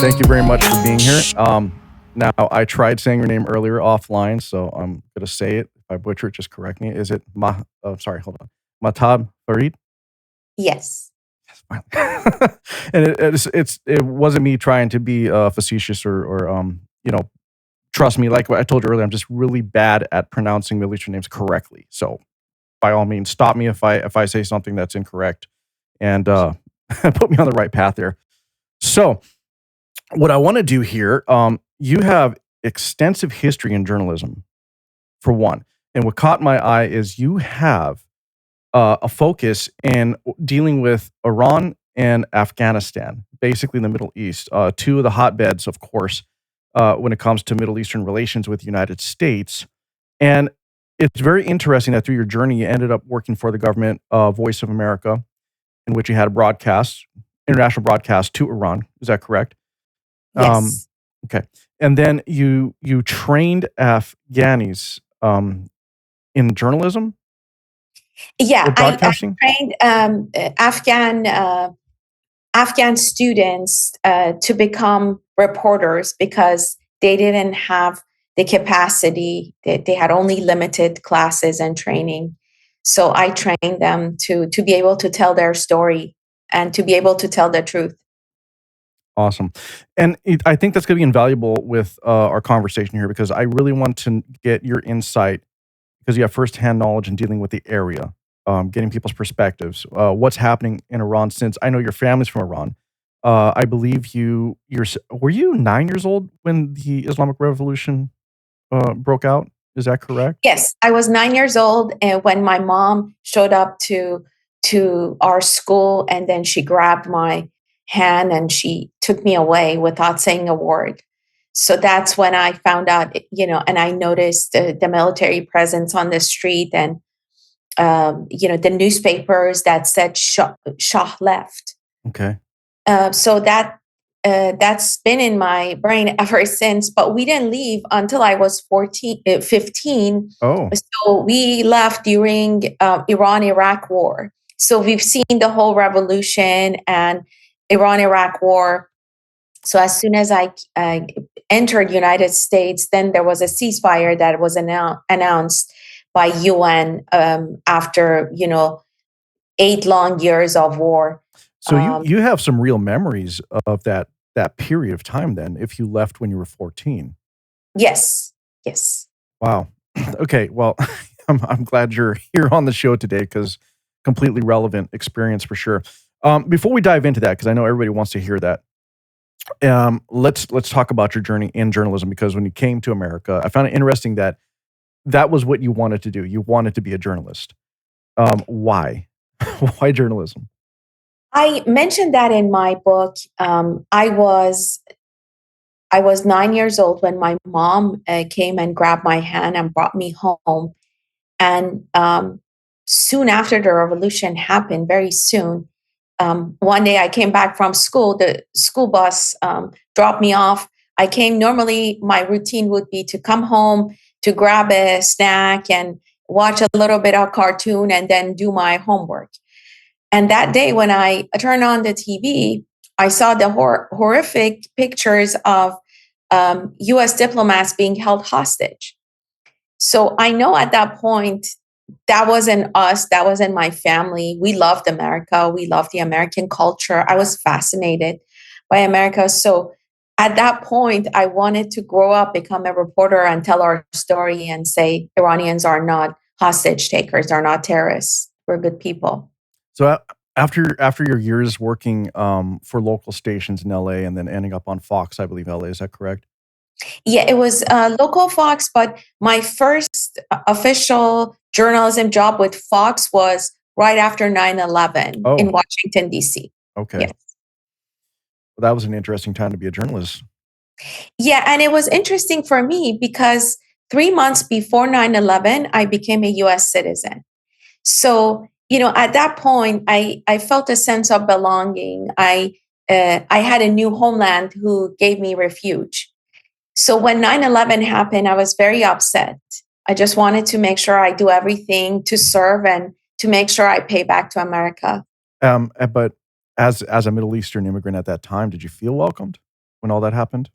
Thank you very much for being here. Now, I tried saying your name earlier offline, so I'm going to say it. If I butcher it, just correct me. Is it sorry, hold on. Mahtab Farid? Yes. Yes, and it wasn't me trying to be facetious or trust me, like what I told you earlier, I'm just really bad at pronouncing Middle Eastern names correctly. So by all means, stop me if I say something that's incorrect and put me on the right path there. So what I want to do here, you have extensive history in journalism, for one. And what caught my eye is you have a focus in dealing with Iran and Afghanistan, basically in the Middle East, two of the hotbeds, of course, when it comes to Middle Eastern relations with the United States. And it's very interesting that through your journey, you ended up working for the government, Voice of America, in which you had a broadcast, international broadcast to Iran. Is that correct? Yes. Okay. And then you trained Afghanis in journalism Yeah, or broadcasting? I trained Afghan students to become reporters because they didn't have the capacity. They had only limited classes and training. So I trained them to be able to tell their story and to be able to tell the truth. Awesome. And I think that's going to be invaluable with our conversation here because I really want to get your insight because you have firsthand knowledge in dealing with the area, getting people's perspectives, what's happening in Iran since I know your family's from Iran. I believe were you 9 years old when the Islamic Revolution broke out? Is that correct? Yes, I was 9 years old, and when my mom showed up to our school, and then she grabbed my hand and she took me away without saying a word. So that's when I found out, and I noticed the military presence on the street, and the newspapers that said Shah left. Okay. So that's been in my brain ever since, but we didn't leave until I was 15. Oh, So we left during Iran-Iraq war. So we've seen the whole revolution and Iran-Iraq war. So as soon as I entered United States, then there was a ceasefire that was announced by UN after 8 long years of war. so you have some real memories of that period of time then, if you left when you were 14. Yes, yes. Wow. Okay, well, I'm glad you're here on the show today because completely relevant experience for sure. Before we dive into that, because I know everybody wants to hear that, let's talk about your journey in journalism because when you came to America, I found it interesting that was what you wanted to do. You wanted to be a journalist. Why? Why journalism? I mentioned that in my book. I was 9 years old when my mom came and grabbed my hand and brought me home. And soon after the revolution happened, very soon, one day I came back from school. The school bus dropped me off. I came, normally my routine would be to come home, to grab a snack and watch a little bit of cartoon and then do my homework. And that day when I turned on the TV, I saw the horrific pictures of U.S. diplomats being held hostage. So I know at that point, that wasn't us, that wasn't my family. We loved America, we loved the American culture. I was fascinated by America. So at that point, I wanted to grow up, become a reporter, and tell our story and say Iranians are not hostage takers, are not terrorists. We're good people. So after your years working for local stations in LA and then ending up on Fox, I believe LA, is that correct? Yeah, it was local Fox, but my first official journalism job with Fox was right after 9/11 Oh, in Washington, D.C. okay. Yes. Well, that was an interesting time to be a journalist. Yeah, and it was interesting for me because 3 months before 9/11, I became a U.S. citizen. So, at that point, I felt a sense of belonging. I had a new homeland who gave me refuge. So when 9/11 happened, I was very upset. I just wanted to make sure I do everything to serve and to make sure I pay back to America. But as a Middle Eastern immigrant at that time, did you feel welcomed when all that happened?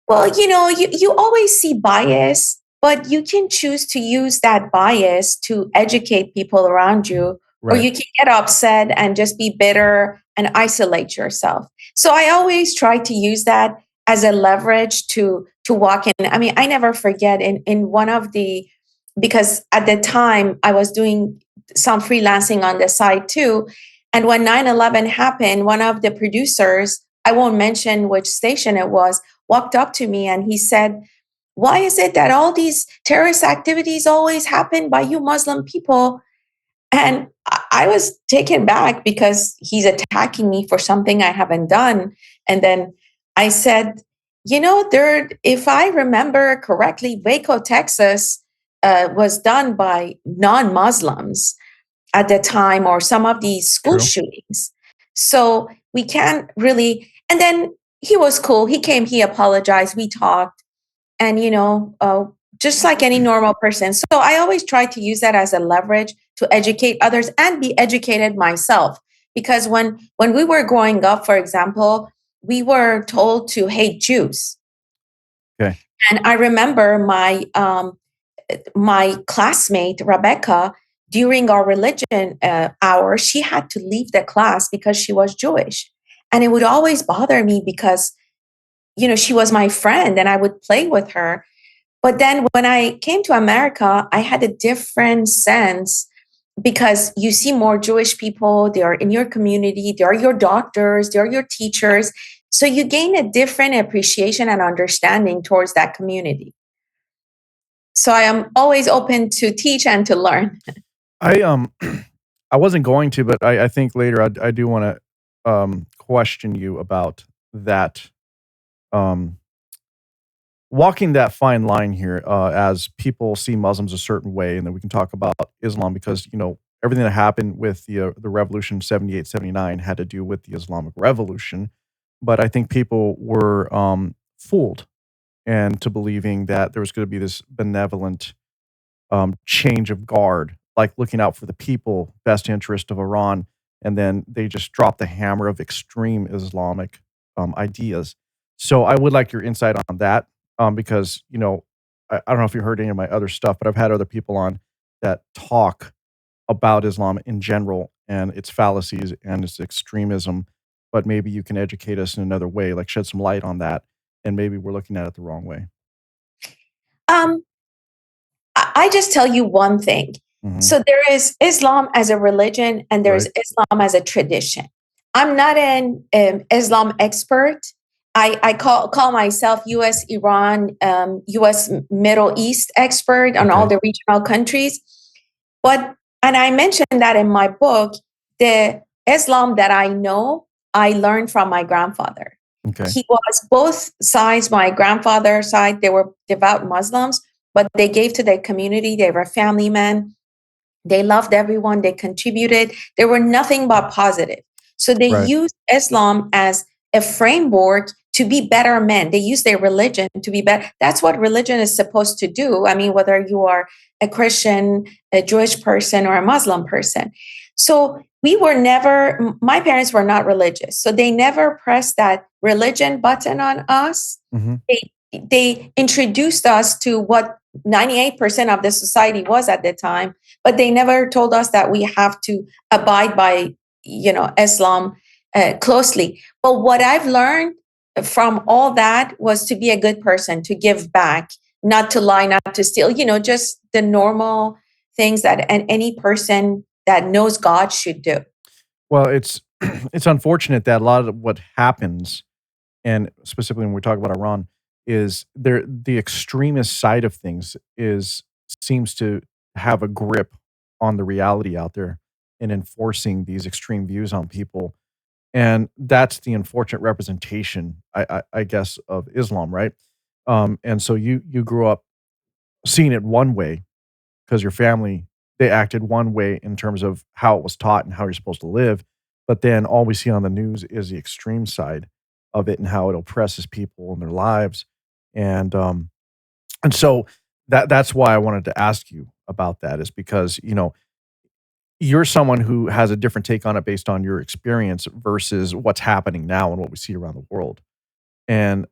Well, you always see bias, but you can choose to use that bias to educate people around you, or Right. you can get upset and just be bitter and isolate yourself. So I always try to use that as a leverage to walk in. I mean, I never forget in one of the, because at the time I was doing some freelancing on the side too. And when 9/11 happened, one of the producers, I won't mention which station it was, walked up to me and he said, "Why is it that all these terrorist activities always happen by you Muslim people?" And I was taken back because he's attacking me for something I haven't done. And then I said, if I remember correctly, Waco, Texas was done by non Muslims at the time, or some of these school True. shootings. So we can't really. And then he was cool. He came, he apologized, we talked, and just like any normal person. So I always try to use that as a leverage to educate others and be educated myself. Because when we were growing up, for example, we were told to hate Jews. Okay. And I remember my classmate Rebecca, during our religion hour, she had to leave the class because she was Jewish, and it would always bother me because she was my friend and I would play with her. But then when I came to America, I had a different sense because you see more Jewish people, they are in your community, they are your doctors, they are your teachers. So you gain a different appreciation and understanding towards that community. So I am always open to teach and to learn. I I wasn't going to, but I think later I do want to question you about that, um walking that fine line here, as people see Muslims a certain way, and then we can talk about Islam because everything that happened with the revolution 78, 79 had to do with the Islamic Revolution, but I think people were fooled into believing that there was going to be this benevolent change of guard, like looking out for the people, best interest of Iran, and then they just dropped the hammer of extreme Islamic ideas. So I would like your insight on that, because I don't know if you heard any of my other stuff, but I've had other people on that talk about Islam in general and its fallacies and its extremism. But maybe you can educate us in another way, like shed some light on that, and maybe we're looking at it the wrong way. Um, I just tell you one thing. Hmm. So there is Islam as a religion and there's Right. Islam as a tradition. I'm not an Islam expert. I call myself U.S. Iran, U.S. Middle East expert on all Okay. the regional countries. But, and I mentioned that in my book, the Islam that I know, I learned from my grandfather. Okay. He was both sides, my grandfather's side, they were devout Muslims, but they gave to their community. They were family men. They loved everyone. They contributed. They were nothing but positive. So they Right. used Islam as a framework to be better men. They use their religion to be better. That's what religion is supposed to do. I mean, whether you are a Christian, a Jewish person, or a Muslim person. So we were never, my parents were not religious. So they never pressed that religion button on us. Hmm. They introduced us to what 98% of the society was at the time, but they never told us that we have to abide by Islam closely. But what I've learned from all that was to be a good person, to give back, not to lie, not to steal, just the normal things that any person that knows God should do. Well, it's it's unfortunate that a lot of what happens, and specifically when we talk about Iran, is the extremist side of things is seems to have a grip on the reality out there and enforcing these extreme views on people. And that's the unfortunate representation, I guess, of Islam, right? And so you grew up seeing it one way because your family, they acted one way in terms of how it was taught and how you're supposed to live. But then all we see on the news is the extreme side of it and how it oppresses people in their lives. And so that's why I wanted to ask you about that, is because you're someone who has a different take on it based on your experience versus what's happening now and what we see around the world. And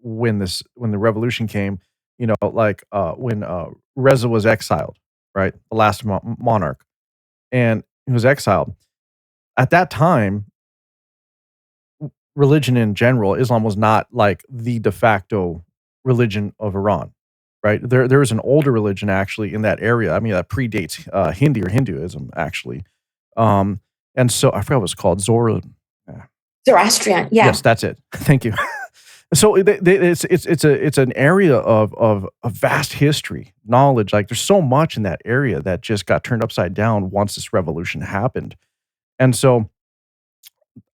when the revolution came, like when Reza was exiled, right, the last monarch, and he was exiled. At that time, religion in general, Islam was not like the de facto religion of Iran, right? There is an older religion actually in that area. I mean, that predates Hindi or Hinduism actually. Um, and so I forgot what it's called. Zora. Zoroastrian, yeah. Yes, that's it. Thank you. So it's an area of vast history, knowledge. Like there's so much in that area that just got turned upside down once this revolution happened. And so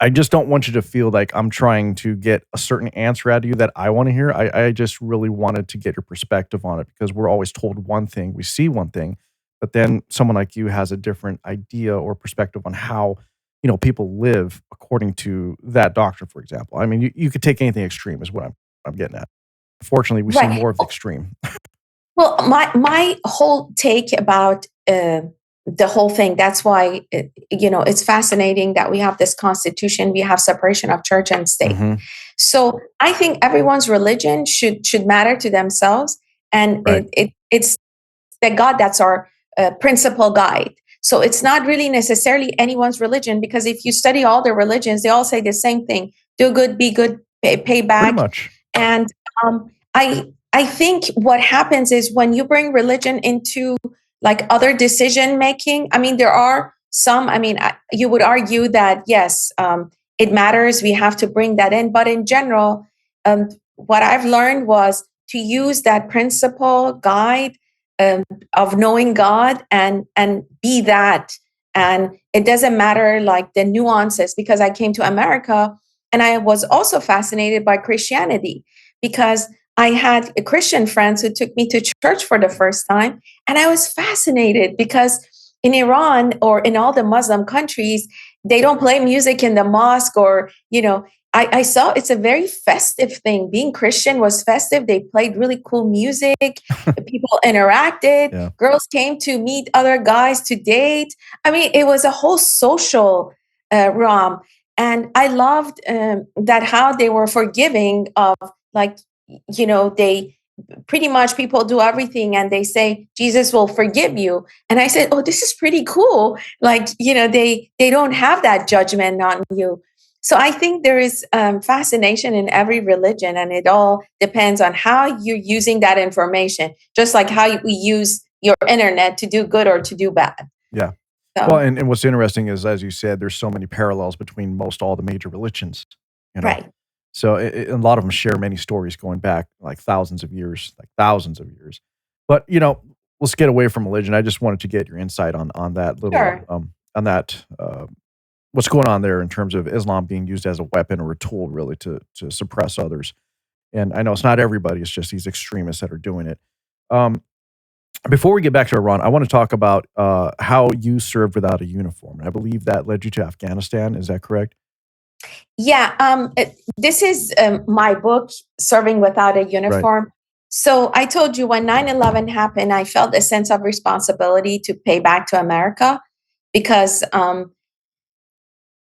I just don't want you to feel like I'm trying to get a certain answer out of you that I want to hear. I just really wanted to get your perspective on it because we're always told one thing, we see one thing, but then someone like you has a different idea or perspective on how people live according to that doctrine, for example. I mean, you could take anything extreme, is what I'm getting at. Fortunately, we see Right. more of the extreme. Well, my whole take about the whole thing, that's why it's fascinating that we have this constitution, we have separation of church and state. Mhm. So I think everyone's religion should matter to themselves, and Right. it's the God that's our principal guide. So it's not really necessarily anyone's religion, because if you study all the religions, they all say the same thing: do good, be good, pay Pretty back. much. And I think what happens is when you bring religion into like other decision making. I mean, there are some. I mean, you would argue that yes, it matters. We have to bring that in, but in general, what I've learned was to use that principle guide of knowing God and be that. And it doesn't matter like the nuances, because I came to America and I was also fascinated by Christianity, because I had Christian friends who took me to church for the first time. And I was fascinated because in Iran or in all the Muslim countries, they don't play music in the mosque, or, I saw it's a very festive thing. Being Christian was festive. They played really cool music. People interacted. Yeah. Girls came to meet other guys to date. I mean, it was a whole social realm. And I loved that how they were forgiving of, like, they pretty much, people do everything and they say Jesus will forgive you. And I said, oh, this is pretty cool. Like, they don't have that judgment on you. So I think there is fascination in every religion, and it all depends on how you're using that information, just like how we use your internet to do good or to do bad. Yeah. So, Well, and what's interesting is, as you said, there's so many parallels between most all the major religions, you know? right. So a lot of them share many stories going back like thousands of years, like thousands of years. But, let's get away from religion. I just wanted to get your insight on that little, Sure. on that, what's going on there in terms of Islam being used as a weapon or a tool really to suppress others. And I know it's not everybody, it's just these extremists that are doing it. Um, Before we get back to Iran, I want to talk about how you served without a uniform. And I believe that led you to Afghanistan. Is that correct? Yeah. This is my book, Serving Without a Right. Uniform. So I told you when 9/11 happened, I felt a sense of responsibility to pay back to America, because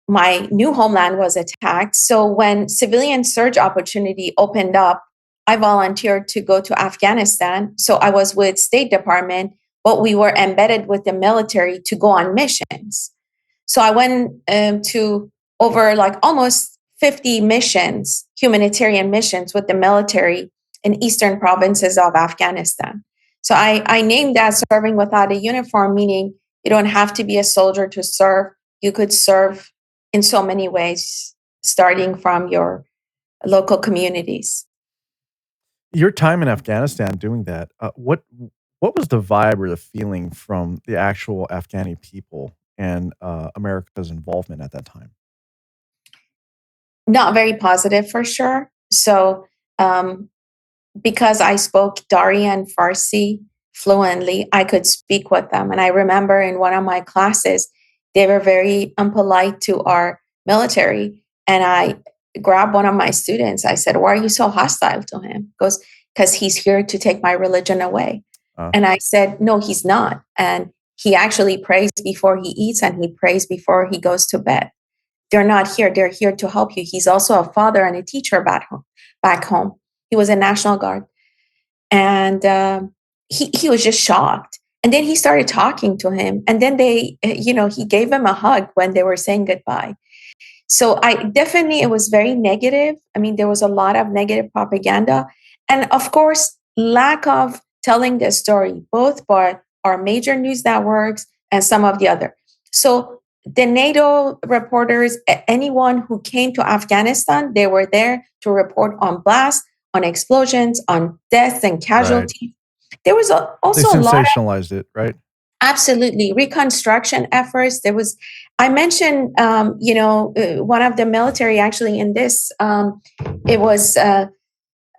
my new homeland was attacked. So when civilian surge opportunity opened up, I volunteered to go to Afghanistan. So I was with State Department, but we were embedded with the military to go on missions. So I went to over like almost 50 missions, humanitarian missions with the military in eastern provinces of Afghanistan. So I named that Serving Without a Uniform, meaning you don't have to be a soldier to serve. You could serve in so many ways, starting from your local communities. Your time in Afghanistan doing that, what was the vibe or the feeling from the actual Afghani people and America's involvement at that time? Not very positive for sure. So, um, because I spoke Dari and Farsi fluently, I could speak with them. And I remember in one of my classes, they were very unpolite to our military. And I grabbed one of my students. I said, why are you so hostile to him? He goes, because he's here to take my religion away. Uh, And I said, no, he's not. And he actually prays before he eats, and he prays before he goes to bed. They're not here. They're here to help you. He's also a father and a teacher back home. He was a National Guard. And he was just shocked. And then he started talking to him. And then he gave him a hug when they were saying goodbye. So it was very negative. I mean, there was a lot of negative propaganda. And of course, lack of telling the story, both by our major news networks and some of the other. So the NATO reporters, anyone who came to Afghanistan, they were there to report on blasts, on explosions, on deaths and casualties. Right. There was also they sensationalized it, right? Absolutely. Reconstruction efforts. I mentioned, one of the military actually in this, it was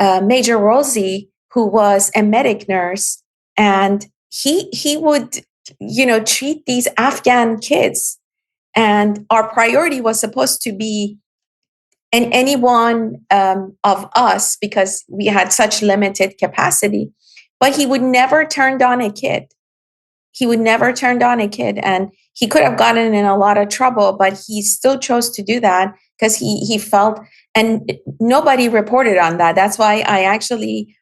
Major Rosie, who was a medic nurse, and he would, treat these Afghan kids. And our priority was supposed to be any one of us, because we had such limited capacity, but he would never turn on a kid. He would never turn on a kid, and he could have gotten in a lot of trouble, but he still chose to do that because he felt, and nobody reported on that. That's why I actually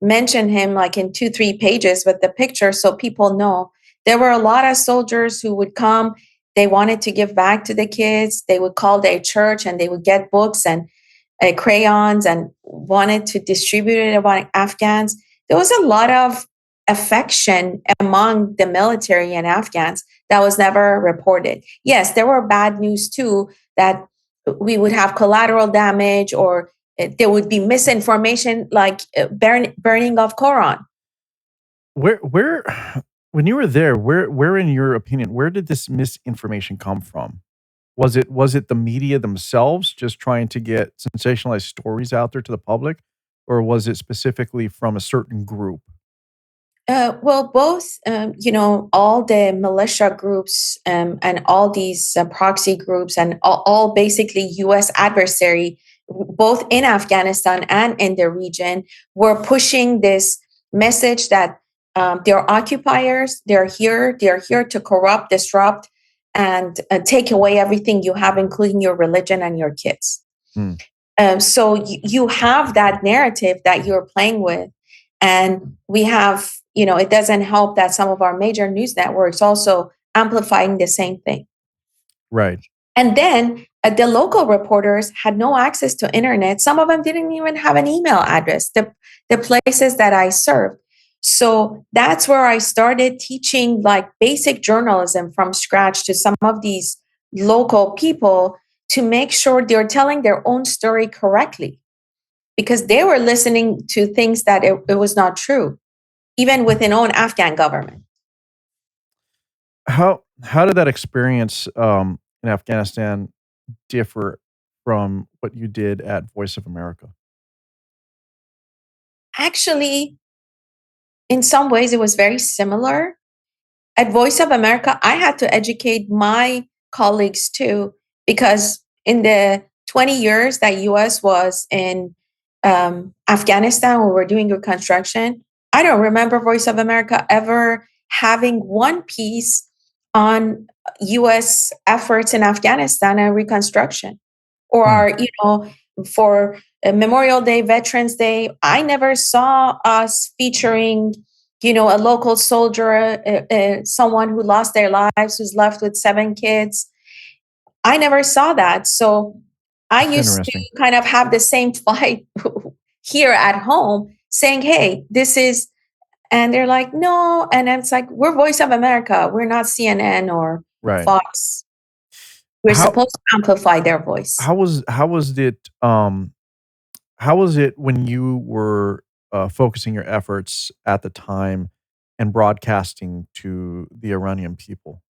mentioned him like in 2-3 pages with the picture, so people know. There were a lot of soldiers who would come. They wanted to give back to the kids. They would call their church and they would get books and crayons and wanted to distribute it among Afghans. There was a lot of affection among the military and Afghans that was never reported. Yes, there were bad news too, that we would have collateral damage, or there would be misinformation, like burning of Quran. Where when you were there, where in your opinion, where did this misinformation come from? Was it the media themselves just trying to get sensationalized stories out there to the public, or was it specifically from a certain group? Well, both, all the militia groups and all these proxy groups and all basically U.S. adversary, both in Afghanistan and in the region, were pushing this message that they're occupiers, they're here to corrupt, disrupt, and take away everything you have, including your religion and your kids. Hmm. So you have that narrative that you're playing with. And we have, it doesn't help that some of our major news networks also amplifying the same thing. Right. And then the local reporters had no access to internet. Some of them didn't even have an email address, the places that I served. So that's where I started teaching like basic journalism from scratch to some of these local people to make sure they're telling their own story correctly, because they were listening to things that it was not true, even within own Afghan government. How did that experience in Afghanistan differ from what you did at Voice of America? Actually, in some ways, it was very similar. At Voice of America, I had to educate my colleagues too, because in the 20 years that U.S. was in Afghanistan, when we were doing reconstruction, I don't remember Voice of America ever having one piece on U.S. efforts in Afghanistan and reconstruction, or for Memorial Day, Veterans Day. I never saw us featuring, a local soldier, someone who lost their lives, who's left with 7 kids. I never saw that. So I used to kind of have the same fight here at home, saying, hey, this is, and they're like, no. And it's like, we're Voice of America. We're not CNN or Fox. We're supposed to amplify their voice. How was it when you were focusing your efforts at the time and broadcasting to the Iranian people?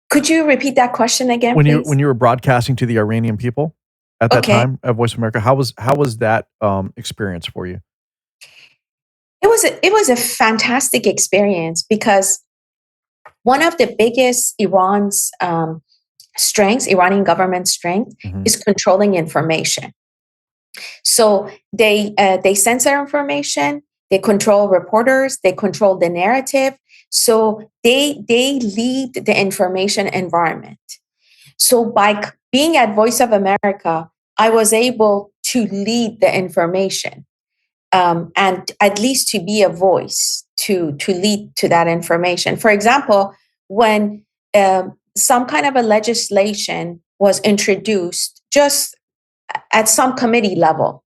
Could you repeat that question again, please? When you were broadcasting to the Iranian people at that time at Voice of America, how was that experience for you? It was a fantastic experience, because one of the biggest Iran's strengths, Iranian government strength, is controlling information. So they censor information, they control reporters, they control the narrative. So they lead the information environment. So by being at Voice of America, I was able to lead the information, and at least to be a voice to lead to that information. For example, when some kind of a legislation was introduced, just at some committee level,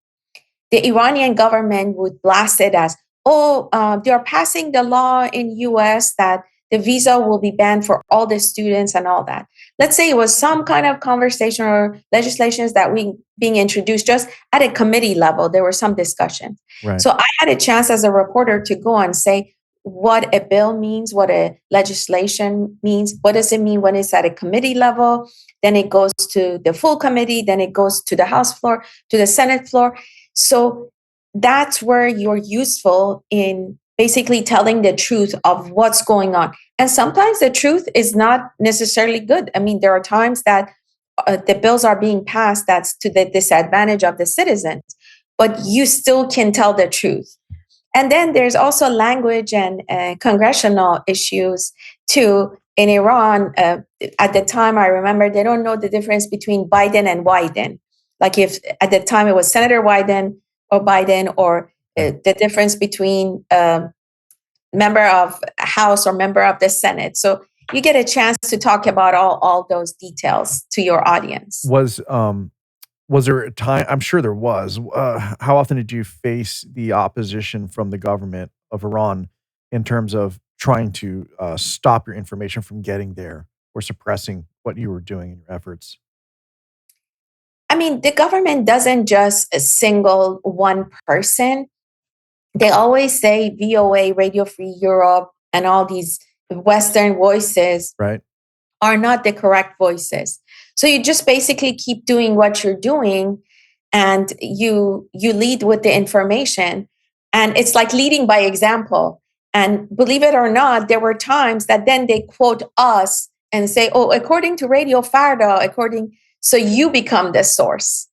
the Iranian government would blast it as, oh, they're passing the law in U.S. that the visa will be banned for all the students and all that. Let's say it was some kind of conversation or legislations that we being introduced just at a committee level. There were some discussions. Right. So I had a chance as a reporter to go and say what a bill means, what a legislation means, what does it mean when it's at a committee level, then it goes to the full committee, then it goes to the House floor, to the Senate floor. So that's where you're useful in basically telling the truth of what's going on. And sometimes the truth is not necessarily good. I mean, there are times that the bills are being passed that's to the disadvantage of the citizens, but you still can tell the truth. And then there's also language and congressional issues too. In Iran, at the time, I remember they don't know the difference between Biden and Wyden. Like if at the time it was Senator Wyden or Biden, or the difference between member of House or member of the Senate. So you get a chance to talk about all those details to your audience. Was there a time? I'm sure there was. How often did you face the opposition from the government of Iran in terms of trying to stop your information from getting there or suppressing what you were doing in your efforts? I mean, the government doesn't just single one person. They always say VOA, Radio Free Europe, and all these Western voices Right. are not the correct voices. So you just basically keep doing what you're doing, and you lead with the information. And it's like leading by example. And believe it or not, there were times that then they quote us and say, oh, according to Radio Farda, so you become the source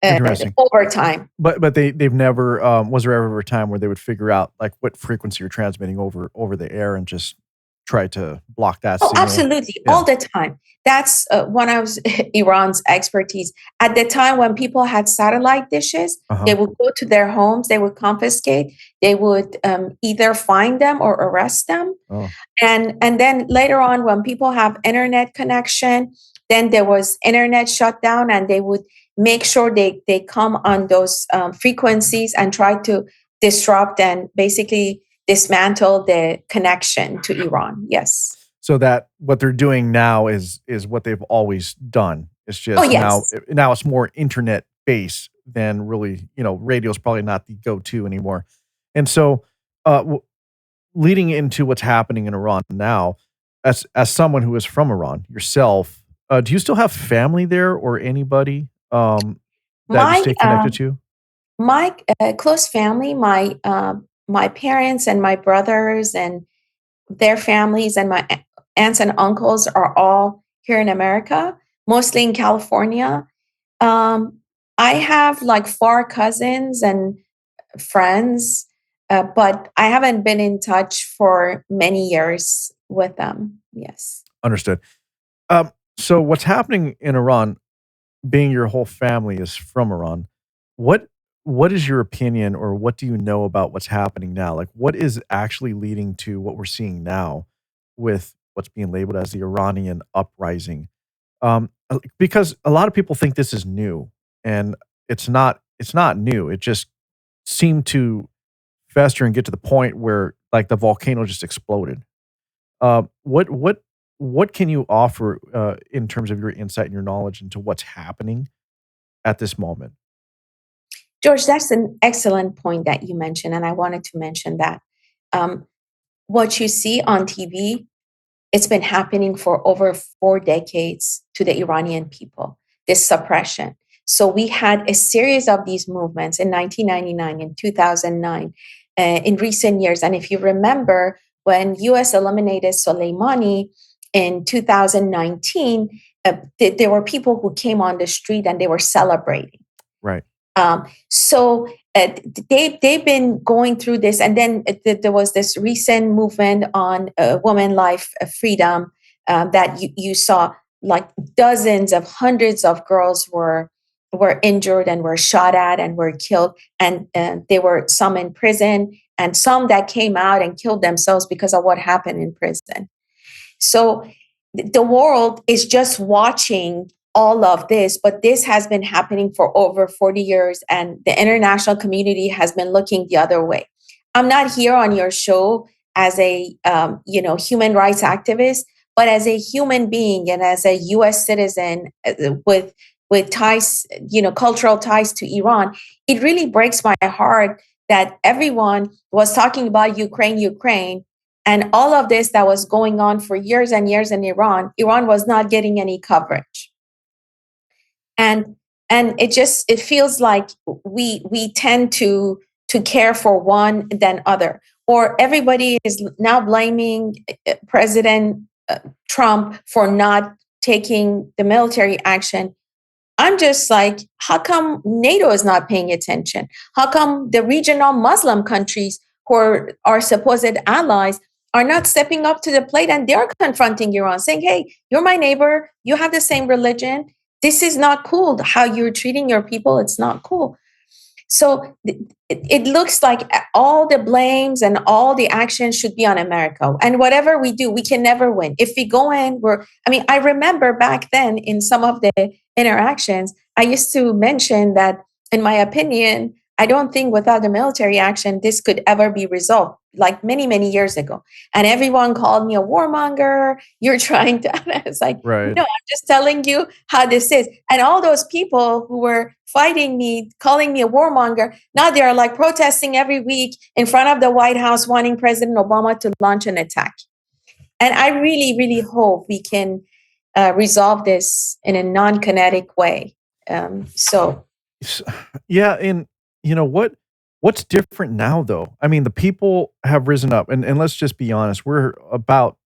Interesting. over time. But they've never was there ever a time where they would figure out like what frequency you're transmitting over the air and just try to block that Oh, signal? absolutely. Yeah. All the time. That's one of Iran's expertise. At the time when people had satellite dishes, they would go to their homes, they would confiscate, they would either find them or arrest them. Oh. And then later on, when people have internet connection, then there was internet shutdown, and they would make sure they come on those frequencies and try to disrupt and basically dismantle the connection to Iran. Yes. So that what they're doing now is what they've always done. It's just Oh, yes. now it's more internet based than really, radio is probably not the go-to anymore. And so leading into what's happening in Iran now, as someone who is from Iran yourself, do you still have family there or anybody that you stay connected to? My close family, my parents and my brothers and their families and my aunts and uncles are all here in America, mostly in California. I have like 4 cousins and friends, but I haven't been in touch for many years with them. Yes. Understood. So what's happening in Iran, being your whole family is from Iran, what is your opinion or what do you know about what's happening now? Like what is actually leading to what we're seeing now with what's being labeled as the Iranian uprising? Because a lot of people think this is new, and it's not new. It just seemed to fester and get to the point where like the volcano just exploded. What can you offer in terms of your insight and your knowledge into what's happening at this moment? George, that's an excellent point that you mentioned, and I wanted to mention that. What you see on TV, it's been happening for over 4 decades to the Iranian people, this suppression. So we had a series of these movements in 1999, in 2009, in recent years. And if you remember, when U.S. eliminated Soleimani in 2019, there were people who came on the street and they were celebrating. Right. So they've been going through this, and then there was this recent movement on women life freedom that you saw like dozens of hundreds of girls were injured and were shot at and were killed, and there were some in prison and some that came out and killed themselves because of what happened in prison. So the world is just watching all of this, but this has been happening for over 40 years, and the international community has been looking the other way. I'm not here on your show as a human rights activist, but as a human being and as a U.S. citizen with ties, cultural ties to Iran. It really breaks my heart that everyone was talking about Ukraine, and all of this that was going on for years and years in Iran was not getting any coverage. And it feels like we tend to care for one than other, or everybody is now blaming President Trump for not taking the military action. I'm just like, how come NATO is not paying attention? How come the regional Muslim countries who are our supposed allies are not stepping up to the plate, and they're confronting Iran, saying, hey, you're my neighbor, you have the same religion. This is not cool. How you're treating your people, it's not cool. So it looks like all the blames and all the actions should be on America. And whatever we do, we can never win. If we go in, I remember back then in some of the interactions, I used to mention that, in my opinion, I don't think without the military action, this could ever be resolved, like many, many years ago. And everyone called me a warmonger. You're trying to, and I was like, Right. no, I'm just telling you how this is. And all those people who were fighting me, calling me a warmonger, now they are like protesting every week in front of the White House, wanting President Obama to launch an attack. And I really, really hope we can resolve this in a non-kinetic way. Yeah, and what's different now though? I mean, the people have risen up, and let's just be honest, we're about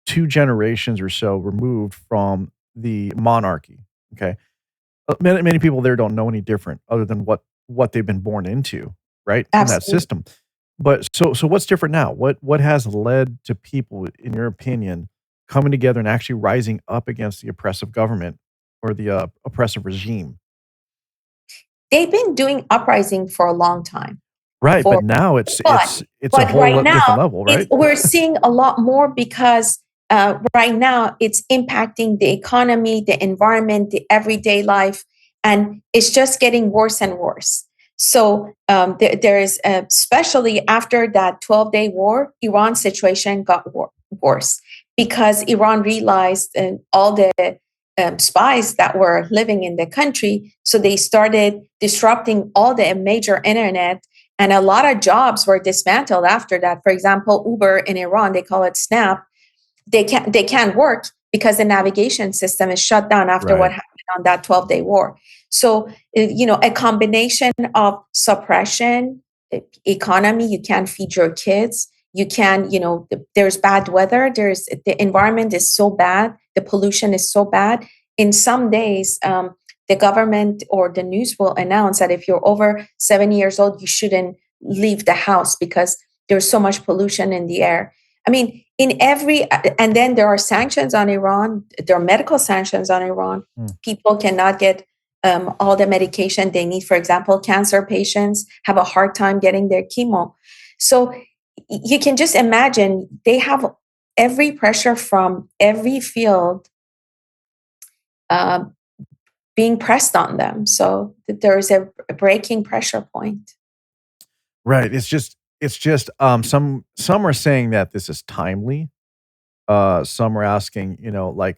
2 generations or so removed from the monarchy. Okay. Many people there don't know any different other than what they've been born into, right? In that Absolutely. system. But so what's different now? What has led to people, in your opinion, coming together and actually rising up against the oppressive government or the oppressive regime? They've been doing uprising for a long time. Right, For but now it's but it's it's a but whole right different now, level, right? we're seeing a lot more because right now it's impacting the economy, the environment, the everyday life, and it's just getting worse and worse. So there is, especially after that 12-day war, Iran's situation got worse because Iran realized all the spies that were living in the country. So they started disrupting all the major internet, and a lot of jobs were dismantled after that. For example, Uber in Iran, they call it Snap. They can't work because the navigation system is shut down after what Right. happened on that 12-day war. So, a combination of suppression, economy, you can't feed your kids. You can, there's bad weather. The environment is so bad. The pollution is so bad. In some days, the government or the news will announce that if you're over 70 years old, you shouldn't leave the house because there's so much pollution in the air. I mean, and then there are sanctions on Iran. There are medical sanctions on Iran. Mm. People cannot get all the medication they need. For example, cancer patients have a hard time getting their chemo. So you can just imagine they have every pressure from every field being pressed on them. So there is a breaking pressure point. Right. It's just some are saying that this is timely. Some are asking, like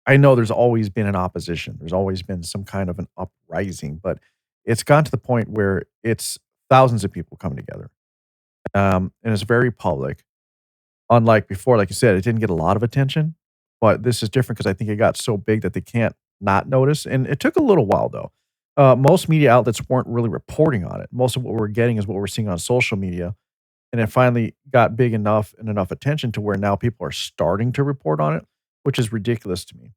I know there's always been an opposition. There's always been some kind of an uprising, but it's gotten to the point where it's thousands of people coming together. And it's very public. Unlike before, like you said, it didn't get a lot of attention, but this is different because I think it got so big that they can't not notice. And it took a little while though. Most media outlets weren't really reporting on it. Most of what we're getting is what we're seeing on social media. And it finally got big enough and enough attention to where now people are starting to report on it, which is ridiculous to me.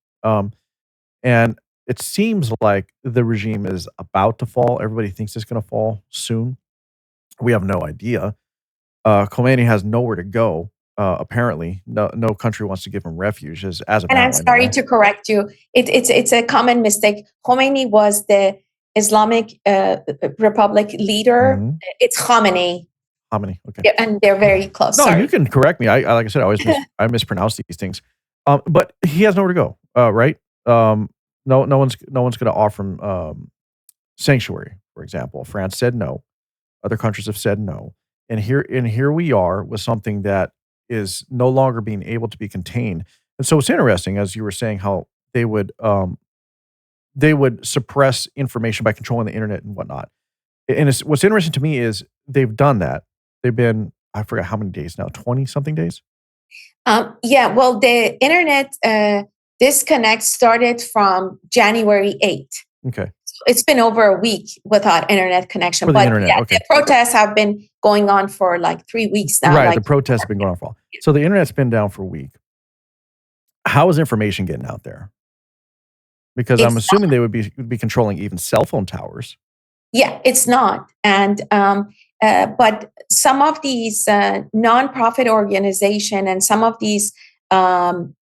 And it seems like the regime is about to fall. Everybody thinks it's going to fall soon. We have no idea. Khomeini has nowhere to go. apparently, no country wants to give him refuge, as of And I'm now, sorry anyway. to correct you. It's a common mistake. Khomeini was the Islamic Republic leader. Mhm. It's Khamenei, How many? Okay. and they're very close. No, you Sorry. can correct me. Like I said, I always I mispronounce these things. But he has nowhere to go, right? No one's gonna offer him, sanctuary, for example. France said no. Other countries have said no. And here we are with something that is no longer being able to be contained. And so it's interesting, as you were saying, how they would suppress information by controlling the internet and whatnot. And it's what's interesting to me is they've done that. They've been, I forgot how many days now, 20 something days? Yeah, well, the internet disconnect started from January 8th. Okay. It's been over a week without internet connection. For the But internet. yeah, Okay. the protests have been going on for like 3 weeks now. Right. Like, The protests have been going on for a while. So the internet's been down for a week. How is information getting out there? Because I'm it's assuming they would be controlling even cell phone towers. Yeah, it's not. And but some of these nonprofit organization and some of these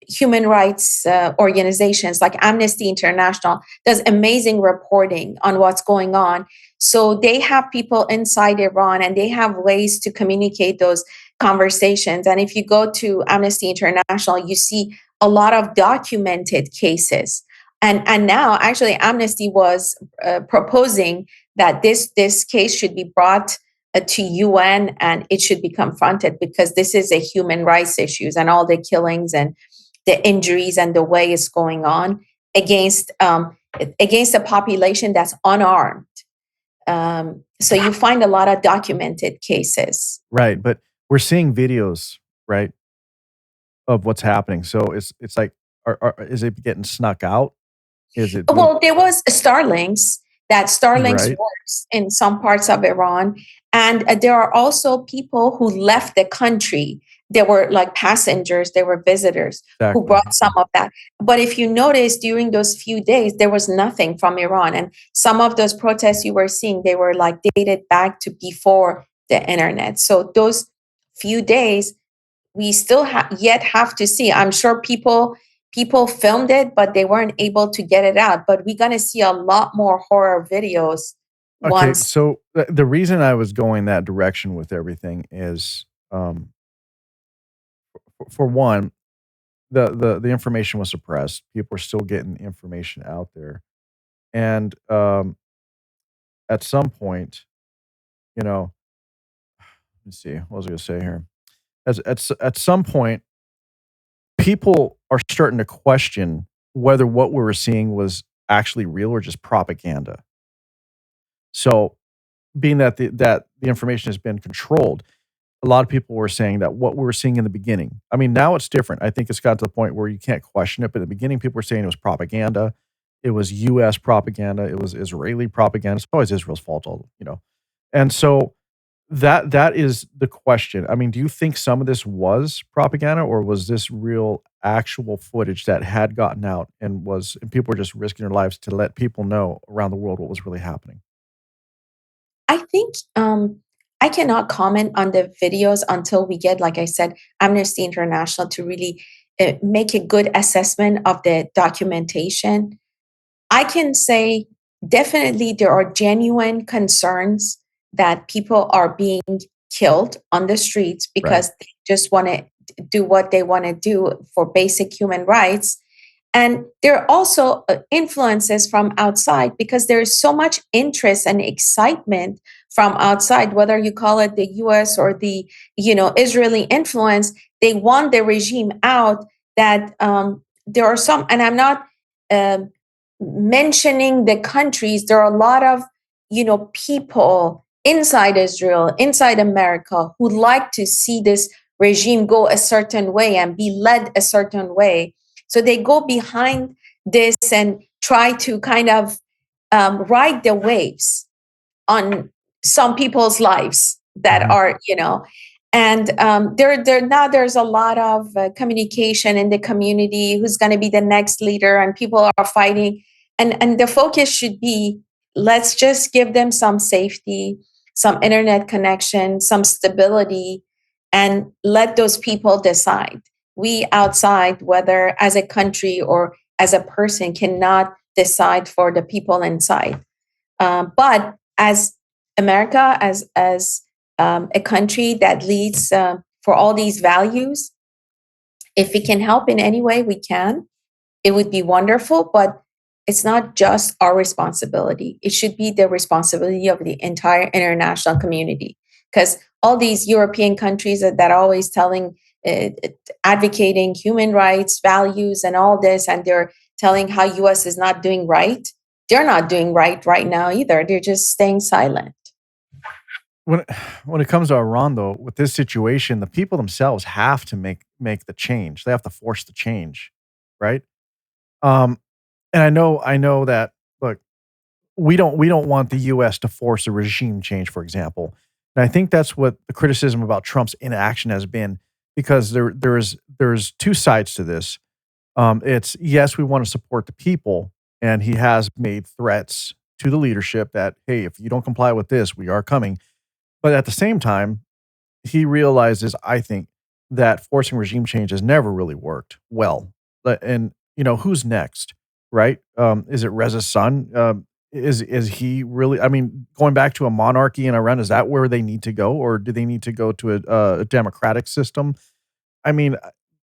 human rights organizations like Amnesty International does amazing reporting on what's going on. So they have people inside Iran and they have ways to communicate those conversations. And if you go to Amnesty International, you see a lot of documented cases. And now actually Amnesty was proposing that this case should be brought to UN and it should be confronted because this is a human rights issues and all the killings and the injuries and the way it's going on against against a population that's unarmed. So you find a lot of documented cases. Right. But we're seeing videos, right, of what's happening. So it's like, is it getting snuck out? Is it Well, there was Starlinks that Starlinks right? works in some parts of Iran, and there are also people who left the country. They were like passengers, they were visitors who Exactly. brought some of that. But if you notice during those few days, there was nothing from Iran, and some of those protests you were seeing, they were like dated back to before the internet. So those few days we still yet have to see. I'm sure people filmed it, but they weren't able to get it out. But we're gonna see a lot more horror videos Okay, once. so the reason I was going that direction with everything is, for one, the information was suppressed. People are still getting information out there, and at some point, you know, let's see, what was I going to say here? At some point, people are starting to question whether what we were seeing was actually real or just propaganda. So, being that the information has been controlled, a lot of people were saying that what we were seeing in the beginning. I mean, now it's different. I think it's got to the point where you can't question it. But in the beginning, people were saying it was propaganda. It was U.S. propaganda. It was Israeli propaganda. It's always Israel's fault, And so that is the question. I mean, do you think some of this was propaganda, or was this real, actual footage that had gotten out and people were just risking their lives to let people know around the world what was really happening? I think I cannot comment on the videos until we get, like I said, Amnesty International to really make a good assessment of the documentation. I can say definitely there are genuine concerns that people are being killed on the streets Right. because they just want to do what they want to do for basic human rights. And there are also influences from outside because there is so much interest and excitement from outside, whether you call it the US or the Israeli influence. They want the regime out. That there are some, and I'm not um, mentioning the countries. There are a lot of people inside Israel, inside America, who like to see this regime go a certain way and be led a certain way, so they go behind this and try to kind of ride the waves on some people's lives that Mhm. are, and there now there's a lot of communication in the community who's going to be the next leader, and people are fighting, and the focus should be let's just give them some safety, some internet connection, some stability, and let those people decide. We outside, whether as a country or as a person, cannot decide for the people inside. But as America, as a country that leads for all these values, if we can help in any way we can, it would be wonderful. But it's not just our responsibility. It should be the responsibility of the entire international community. Because all these European countries that are always advocating human rights, values, and all this, and they're telling how U.S. is not doing right. They're not doing right now either. They're just staying silent. When it comes to Iran, though, with this situation, the people themselves have to make the change. They have to force the change, right? Um, and I know that, look, we don't want the U.S. to force a regime change, for example. And I think that's what the criticism about Trump's inaction has been, because there's two sides to this. It's, yes, we want to support the people, and he has made threats to the leadership that, hey, if you don't comply with this, we are coming. But at the same time, he realizes, I think, that forcing regime change has never really worked well. And who's next, right? Is it Reza's son? Is he really? I mean, going back to a monarchy in Iran, is that where they need to go, or do they need to go to a democratic system? I mean,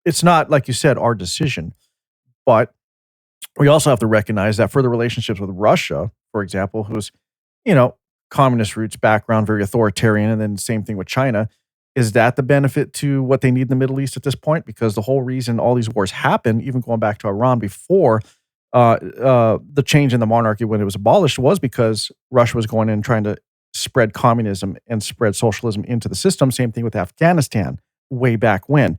it's not, like you said, our decision, but we also have to recognize that further relationships with Russia, for example, who's, communist roots background, very authoritarian, and then same thing with China. Is that the benefit to what they need in the Middle East at this point? Because the whole reason all these wars happen, even going back to Iran before the change in the monarchy when it was abolished, was because Russia was going in and trying to spread communism and spread socialism into the system. Same thing with Afghanistan way back when.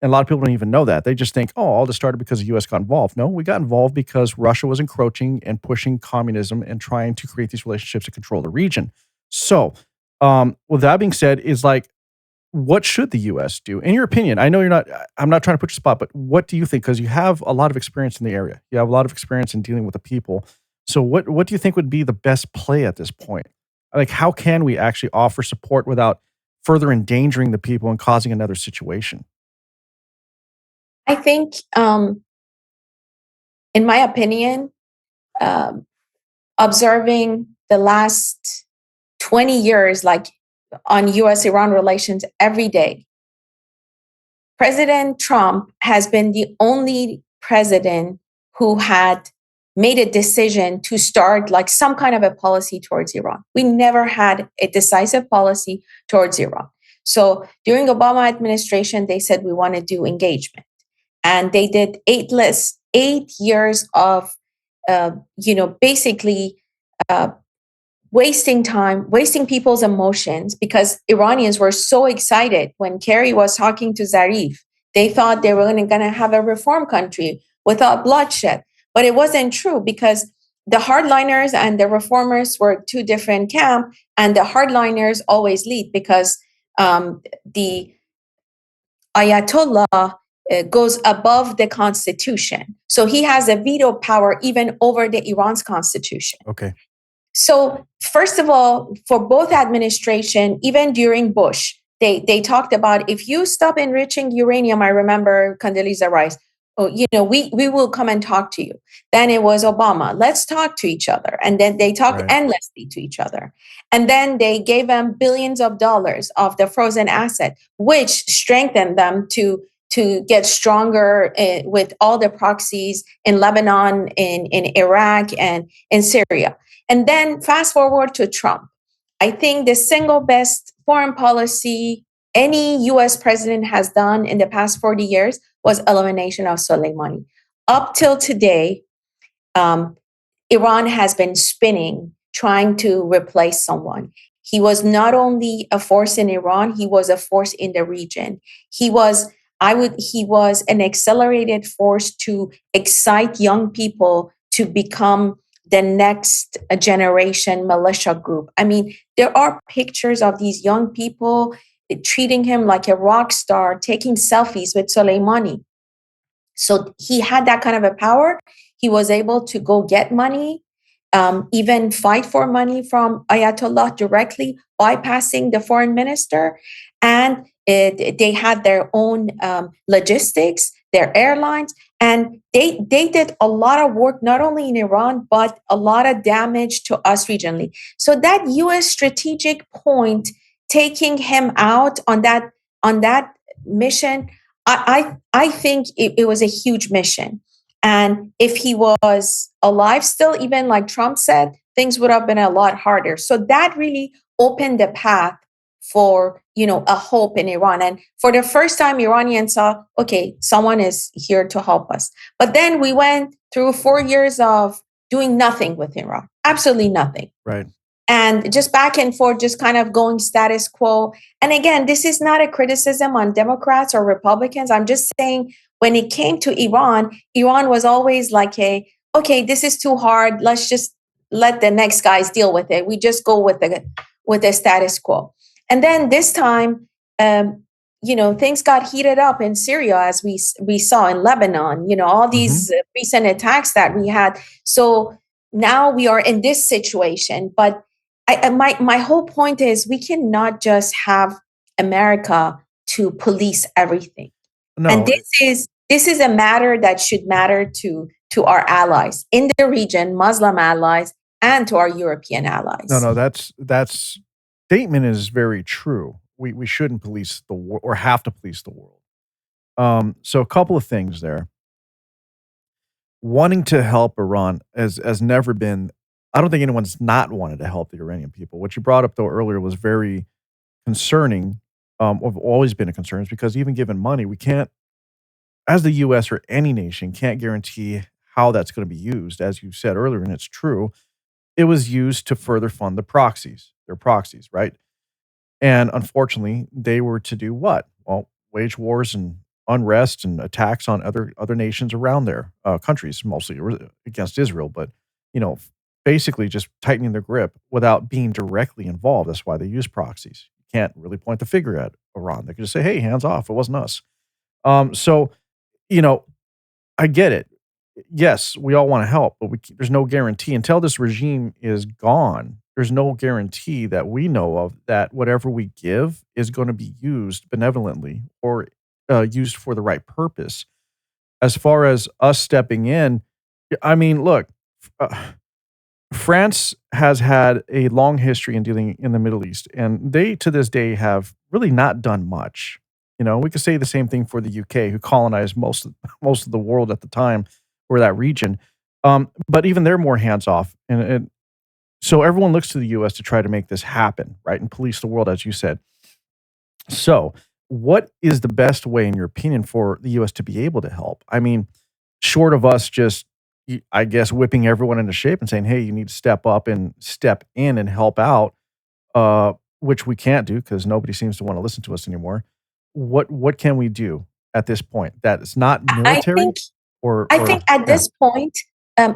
And a lot of people don't even know that. They just think, oh, all this started because the U.S. got involved. No, we got involved because Russia was encroaching and pushing communism and trying to create these relationships to control the region. So, with that being said, is like, what should the U.S. do? In your opinion, I know I'm not trying to put you spot, but what do you think? Because you have a lot of experience in the area. You have a lot of experience in dealing with the people. So what do you think would be the best play at this point? Like, how can we actually offer support without further endangering the people and causing another situation? I think, in my opinion, um, observing the last 20 years, like on US Iran relations every day, President Trump has been the only president who had made a decision to start like some kind of a policy towards Iran. We never had a decisive policy towards Iran. So during Obama administration, they said we want to do engagement. And they did 8 years of, basically uh, wasting time, wasting people's emotions, because Iranians were so excited when Kerry was talking to Zarif. They thought they were going to have a reform country without bloodshed. But it wasn't true, because the hardliners and the reformers were two different camps, and the hardliners always lead because the Ayatollah goes above the constitution. So he has a veto power even over the Iran's constitution. Okay. So first of all, for both administration, even during Bush, they talked about, if you stop enriching uranium, I remember Condoleezza Rice, we will come and talk to you. Then it was Obama, let's talk to each other. And then they talked endlessly to each other. And then they gave them billions of dollars of the frozen asset, which strengthened them to get stronger with all the proxies in Lebanon, in Iraq, and in Syria. And then fast forward to Trump. I think the single best foreign policy any US president has done in the past 40 years was elimination of Soleimani. Up till today, Iran has been spinning, trying to replace someone. He was not only a force in Iran, he was a force in the region. He was an accelerated force to excite young people to become the next generation militia group. I mean, there are pictures of these young people treating him like a rock star, taking selfies with Soleimani. So he had that kind of a power. He was able to go get money even fight for money from Ayatollah directly, bypassing the foreign minister. And they had their own logistics, their airlines, and they did a lot of work, not only in Iran, but a lot of damage to us regionally. So that U.S. strategic point, taking him out on that mission, I think it was a huge mission. And if he was alive still, even like Trump said, things would have been a lot harder. So that really opened the path for, a hope in Iran. And for the first time, Iranians saw, okay, someone is here to help us. But then we went through 4 years of doing nothing with Iran, absolutely nothing. Right. And just back and forth, just kind of going status quo. And again, this is not a criticism on Democrats or Republicans. I'm just saying when it came to Iran, Iran was always like, okay, this is too hard. Let's just let the next guys deal with it. We just go with the status quo. And then this time, things got heated up in Syria, as we saw in Lebanon. All these recent attacks that we had. So now we are in this situation. But my whole point is we cannot just have America to police everything. No. And this is a matter that should matter to our allies in the region, Muslim allies, and to our European allies. No, that's statement is very true. We shouldn't police the world or have to police the world. So a couple of things there. Wanting to help Iran has never been. I don't think anyone's not wanted to help the Iranian people. What you brought up though earlier was very concerning. Have always been a concern, is because even given money, we can't, as the U.S. or any nation, can't guarantee how that's going to be used. As you said earlier, and it's true, it was used to further fund their proxies, right? And unfortunately, they were to do what? Well, wage wars and unrest and attacks on other nations around their countries, mostly against Israel, but basically just tightening their grip without being directly involved. That's why they use proxies. You can't really point the finger at Iran. They could just say, "Hey, hands off! It wasn't us." So, I get it. Yes, we all want to help, but there's no guarantee until this regime is gone. There's no guarantee that we know of that whatever we give is going to be used benevolently or used for the right purpose. As far as us stepping in, I mean, look, France has had a long history in dealing in the Middle East, and they, to this day, have really not done much. We could say the same thing for the UK, who colonized most of the world at the time, or that region. But even they're more hands off, and so everyone looks to the U.S. to try to make this happen, right, and police the world, as you said. So, what is the best way, in your opinion, for the U.S. to be able to help? I mean, short of us just, I guess, whipping everyone into shape and saying, "Hey, you need to step up and step in and help out," which we can't do because nobody seems to want to listen to us anymore. What can we do at this point? That it's not military, I think at this point,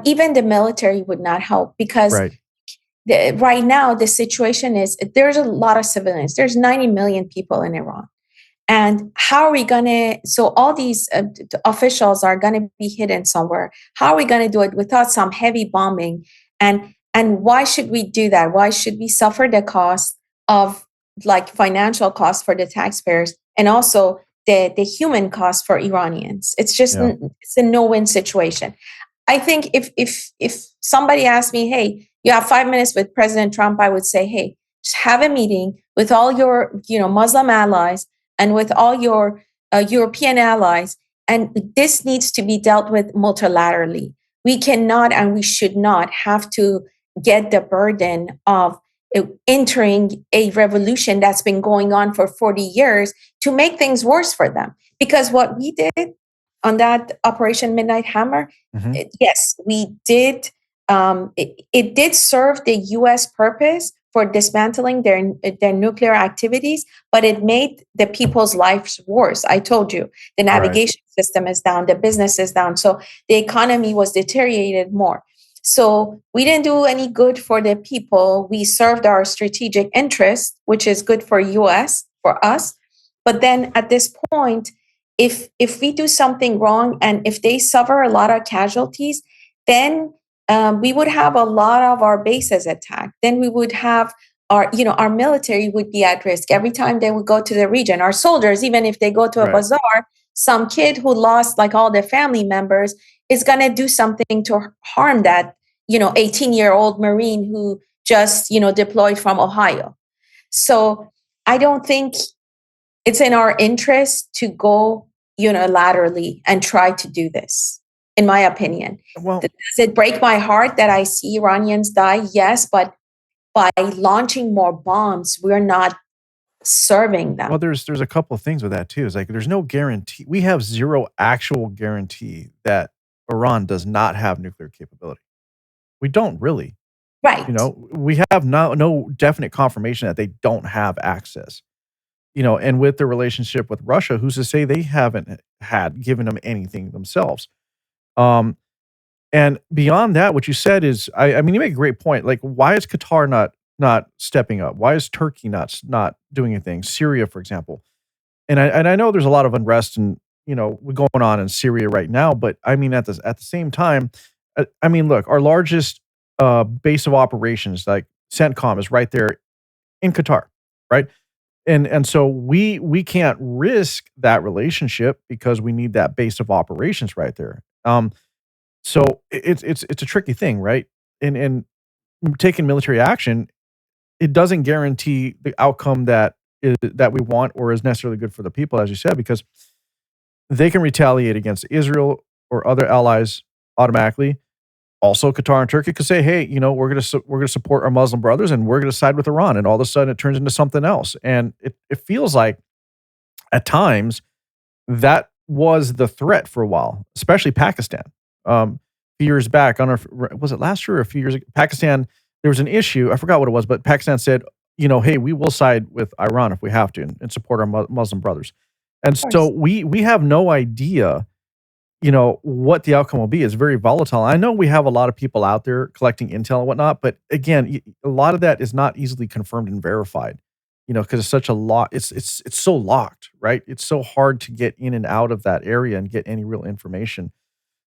even the military would not help, because right. Right now the situation is there's a lot of civilians. There's 90 million people in Iran. And how are we going to, so all these officials are going to be hidden somewhere. How are we going to do it without some heavy bombing? And why should we do that? Why should we suffer the cost of financial costs for the taxpayers, and also the human cost for Iranians? It's just, it's a no-win situation. I think if somebody asked me, "Hey, you have 5 minutes with President Trump," I would say, "Hey, just have a meeting with all your, Muslim allies and with all your European allies, and this needs to be dealt with multilaterally. We cannot and we should not have to get the burden of entering a revolution that's been going on for 40 years to make things worse for them." Because what we did on that Operation Midnight Hammer, yes, we did. It did serve the U.S. purpose for dismantling their nuclear activities, but it made the people's lives worse. I told you, the navigation system is down, the business is down, so the economy was deteriorated more. So we didn't do any good for the people. We served our strategic interest, which is good for U.S., for us. But then at this point, if we do something wrong and if they suffer a lot of casualties, then we would have a lot of our bases attacked. Then we would have our military would be at risk every time they would go to the region. Our soldiers, even if they go to a bazaar, some kid who lost like all their family members is going to do something to harm that 18-year-old Marine who just deployed from Ohio. So I don't think it's in our interest to go unilaterally and try to do this, in my opinion. Well, does it break my heart that I see Iranians die? Yes, but by launching more bombs, we're not serving them. Well, there's a couple of things with that too. It's like there's no guarantee. We have zero actual guarantee that Iran does not have nuclear capability. We don't really. Right. We have no definite confirmation that they don't have access. And with the relationship with Russia, who's to say they haven't given them anything themselves? And beyond that, what you said is, I mean, you make a great point. Like, why is Qatar not stepping up? Why is Turkey not doing anything? Syria, for example. And I know there's a lot of unrest and going on in Syria right now. But I mean, at the same time, I mean, look, our largest base of operations, like CENTCOM, is right there in Qatar, right? And so we can't risk that relationship because we need that base of operations right there. So it's a tricky thing, right? And taking military action, it doesn't guarantee the outcome that we want or is necessarily good for the people, as you said, because they can retaliate against Israel or other allies automatically. Also, Qatar and Turkey could say, "Hey, we're going to support our Muslim brothers, and we're going to side with Iran," and all of a sudden, it turns into something else. And it feels like, at times, that was the threat for a while, especially Pakistan. A few years back, I don't know, was it last year or a few years ago? Pakistan, there was an issue. I forgot what it was, but Pakistan said, "Hey, we will side with Iran if we have to, and support our Muslim brothers." And so we have no idea what the outcome will be. Is very volatile. I know we have a lot of people out there collecting intel and whatnot, but again, a lot of that is not easily confirmed and verified, because it's such a lot. It's so locked, right? It's so hard to get in and out of that area and get any real information.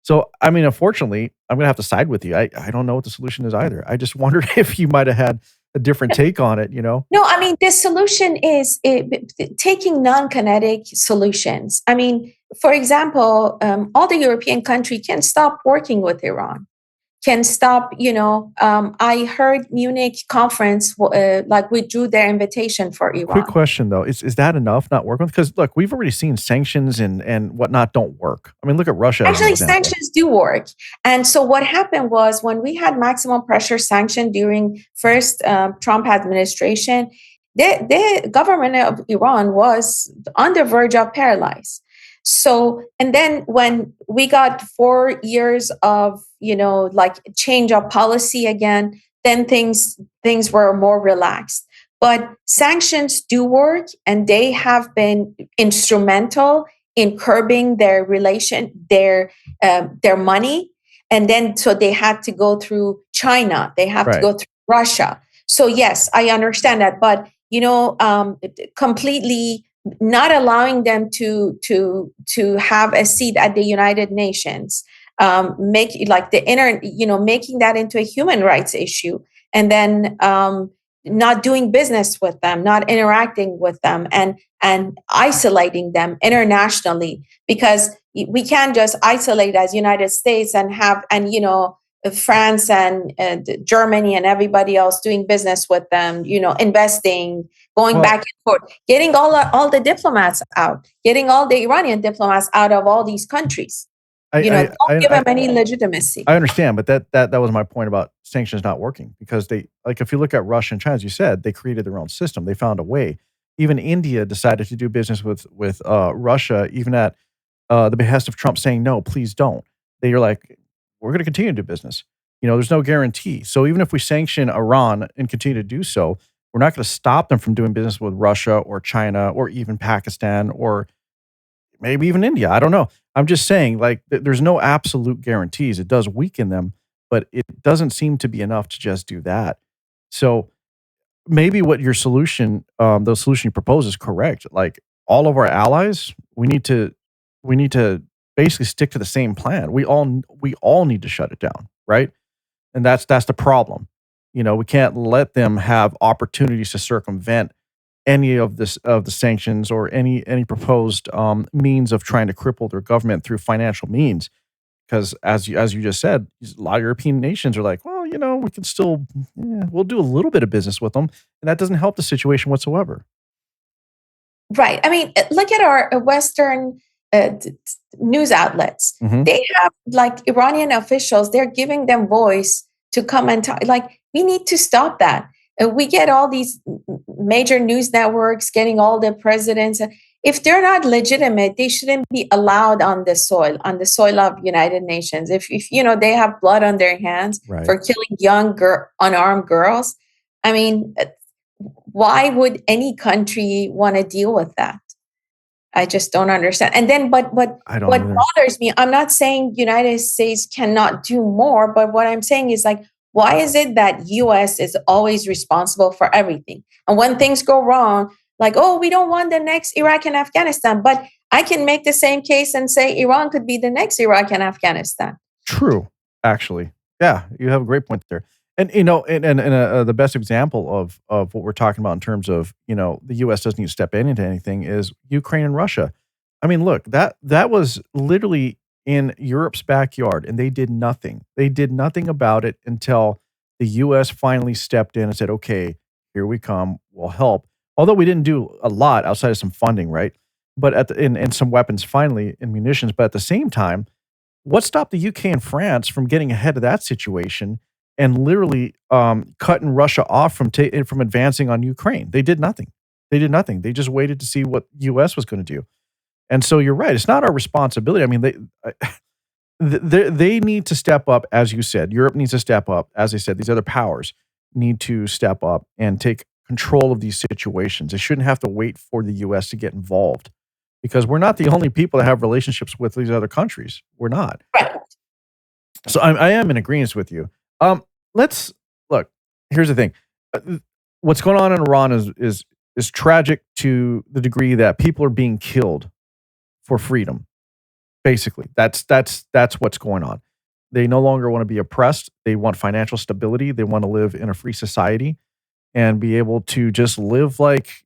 So, I mean, unfortunately, I'm going to have to side with you. I don't know what the solution is either. I just wondered if you might have had a different take on it, No, I mean, the solution is taking non-kinetic solutions. I mean, for example, all the European countries can stop working with Iran, can stop, I heard Munich conference withdrew their invitation for Iran. Quick question though, is that enough not working? Because look, we've already seen sanctions and whatnot don't work. I mean, look at Russia. Actually, sanctions do work. And so what happened was when we had maximum pressure sanction during first Trump administration, the government of Iran was on the verge of paralyzed. So, and then when we got 4 years of, change of policy again, then things were more relaxed. But sanctions do work, and they have been instrumental in curbing their money. And then, so they had to go through China, they have to go through Russia. So yes, I understand that, but completely not allowing them to have a seat at the United Nations, making that into a human rights issue, and then not doing business with them, not interacting with them, and isolating them internationally, because we can't just isolate as United States and France and Germany and everybody else doing business with them, investing, going back and forth, getting all the diplomats out, getting all the Iranian diplomats out of all these countries. Don't give them any legitimacy. I understand, but that was my point about sanctions not working, because if you look at Russia and China, as you said, they created their own system. They found a way. Even India decided to do business with Russia, even at the behest of Trump saying, "No, please don't." They are like, "We're going to continue to do business." There's no guarantee. So even if we sanction Iran and continue to do so, we're not going to stop them from doing business with Russia or China or even Pakistan or maybe even India. I don't know. I'm just saying, there's no absolute guarantees. It does weaken them, but it doesn't seem to be enough to just do that. So maybe what your solution, the solution you propose, is correct. Like, all of our allies, we need to basically stick to the same plan. We all need to shut it down, right? And that's the problem. We can't let them have opportunities to circumvent any of the sanctions or any proposed means of trying to cripple their government through financial means. Because as you just said, a lot of European nations are like, well, we can still, we'll do a little bit of business with them, and that doesn't help the situation whatsoever. Right. I mean, look at our Western news outlets. Hmm. They have like Iranian officials, they're giving them voice to come and talk. Like, we need to stop that. We get all these major news networks getting all the presidents. If they're not legitimate, they shouldn't be allowed on the soil of United Nations. If they have blood on their hands Right. for killing young unarmed girls, I mean, why would any country want to deal with that? I just don't understand. And then, but I don't what either. bothers me, I'm not saying United States cannot do more, but what I'm saying is like, why is it that US is always responsible for everything? And when things go wrong, like, oh, we don't want the next Iraq and Afghanistan, but I can make the same case and say Iran could be the next Iraq and Afghanistan. True, actually. Yeah, you have a great point there. And the best example of what we're talking about in terms of, the US doesn't need to step into anything is Ukraine and Russia. I mean, look, that was literally in Europe's backyard, and they did nothing. They did nothing about it until the US finally stepped in and said, "Okay, here we come. We'll help." Although we didn't do a lot outside of some funding, right? But and some weapons finally and munitions, but at the same time, what stopped the UK and France from getting ahead of that situation and literally cutting Russia off from advancing on Ukraine? They did nothing. They did nothing. They just waited to see what US was going to do. And so you're right. It's not our responsibility. I mean, they need to step up, as you said. Europe needs to step up. As I said, these other powers need to step up and take control of these situations. They shouldn't have to wait for the US to get involved because we're not the only people that have relationships with these other countries. We're not. Right. So I am in agreement with you. Let's look. Here's the thing. What's going on in Iran is tragic to the degree that people are being killed for freedom. Basically, that's what's going on. They no longer want to be oppressed. They want financial stability. They want to live in a free society and be able to just live like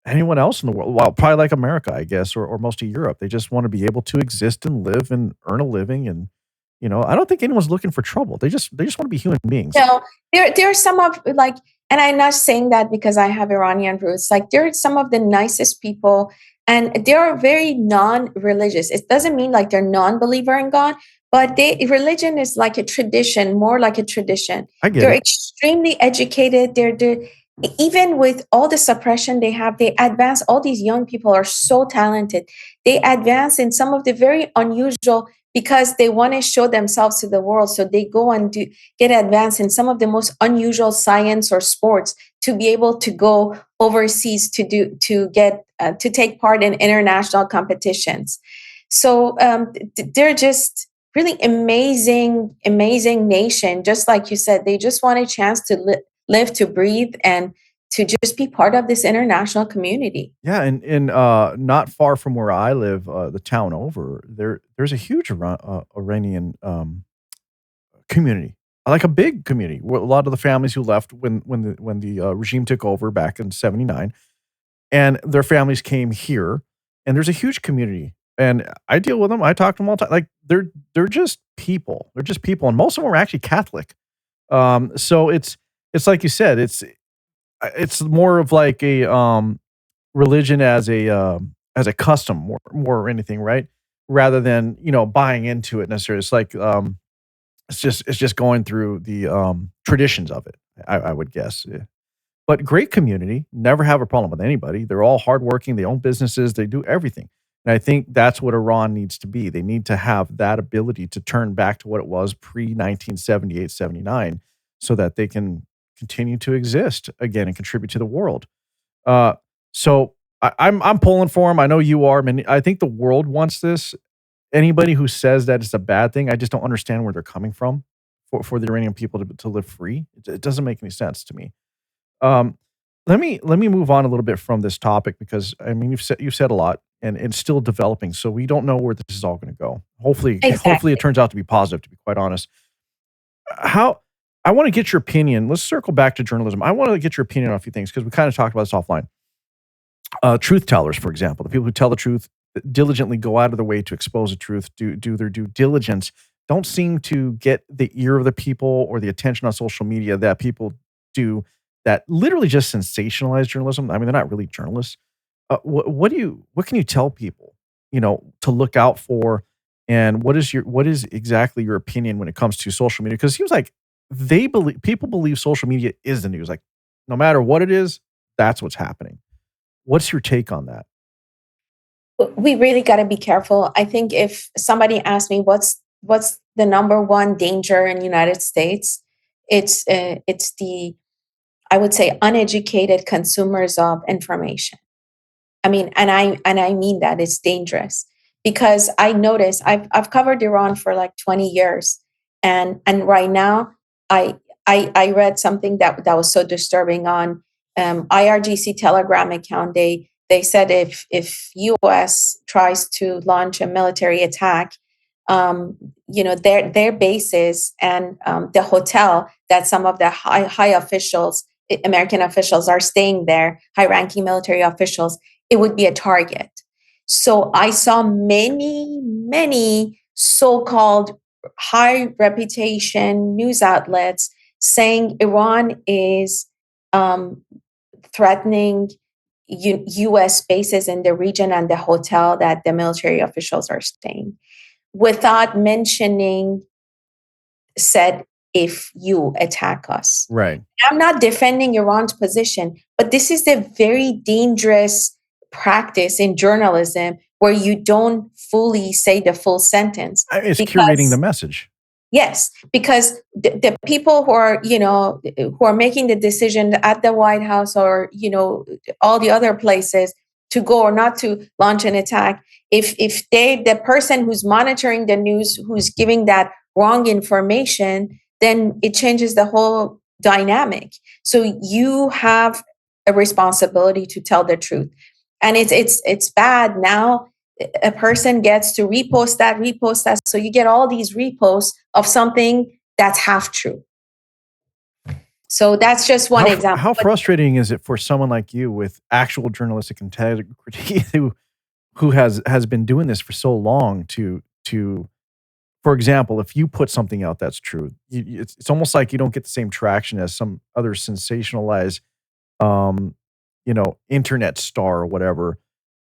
anyone else in the world. Well, probably like America, I guess, or most of Europe. They just want to be able to exist and live and earn a living. And I don't think anyone's looking for trouble. They just want to be human beings. No, there are some of like, and I'm not saying that because I have Iranian roots. Like, there are some of the nicest people, and they are very non-religious. It doesn't mean like they're non-believer in God, but religion is like a tradition, more like a tradition. I get They're it. extremely educated. They're even with all the suppression they have, they advance. All these young people are so talented. They advance in some of the very unusual because they want to show themselves to the world. So they go and get advanced in some of the most unusual science or sports to be able to go overseas to take part in international competitions. So they're just really amazing nation. Just like you said, they just want a chance to live, to breathe, and to just be part of this international community. Yeah, and not far from where I live, the town over there's a huge Iranian community, like a big community. Where a lot of the families who left when the regime took over back in '79, and their families came here, and there's a huge community. And I deal with them. I talk to them all the time. Like they're just people. They're just people, and most of them are actually Catholic. So it's like you said. It's more of like a religion as a custom more anything, right? Rather than buying into it necessarily. It's like it's just going through the traditions of it. I would guess. Yeah. But great community, never have a problem with anybody. They're all hardworking. They own businesses. They do everything. And I think that's what Iran needs to be. They need to have that ability to turn back to what it was pre 1978, 79, so that they can continue to exist again and contribute to the world. Uh, so I'm pulling for them. I know you are. I mean, I think the world wants this. Anybody who says that it's a bad thing, I just don't understand where they're coming from for the Iranian people to live free. It doesn't make any sense to me. Um, let me move on a little bit from this topic because I mean you've said a lot and it's still developing, so we don't know where this is all going to go. Hopefully Exactly. it turns out to be positive. To be quite honest, how I want to get your opinion. Let's circle back to journalism. I want to get your opinion on a few things because we kind of talked about this offline. Truth tellers, for example, the people who tell the truth, diligently go out of the way to expose the truth, do their due diligence, don't seem to get the ear of the people or the attention on social media that people do that literally just sensationalize journalism. I mean, they're not really journalists. What can you tell people, to look out for, and what is exactly your opinion when it comes to social media? Because it seems like people believe social media is the news. Like, no matter what it is, that's what's happening. What's your take on that? We really got to be careful. I think if somebody asks me what's the number one danger in the United States, it's the, I would say, uneducated consumers of information. I mean, and I mean that it's dangerous because I notice I've covered Iran for like 20 years, and right now I I read something that was so disturbing on IRGC Telegram account. They said if U.S. tries to launch a military attack, their bases and the hotel that some of the high officials, American officials, are staying there, high ranking military officials, it would be a target. So I saw many so-called high reputation news outlets saying Iran is um, threatening U.S. bases in the region and the hotel that the military officials are staying, without mentioning, said, if you attack us. Right. I'm not defending Iran's position, but this is a very dangerous practice in journalism where you don't fully say the full sentence. It's curating the Because message. yes, because the people who are, who are making the decision at the White House or, all the other places to go or not to launch an attack, if the person who's monitoring the news, who's giving that wrong information, then it changes the whole dynamic. So you have a responsibility to tell the truth. And it's bad now. A person gets to repost that. So you get all these reposts of something that's half true. So that's just one example. How But frustrating is it for someone like you with actual journalistic integrity who has been doing this for so long to for example, if you put something out that's true, it's almost like you don't get the same traction as some other sensationalized, um, internet star or whatever.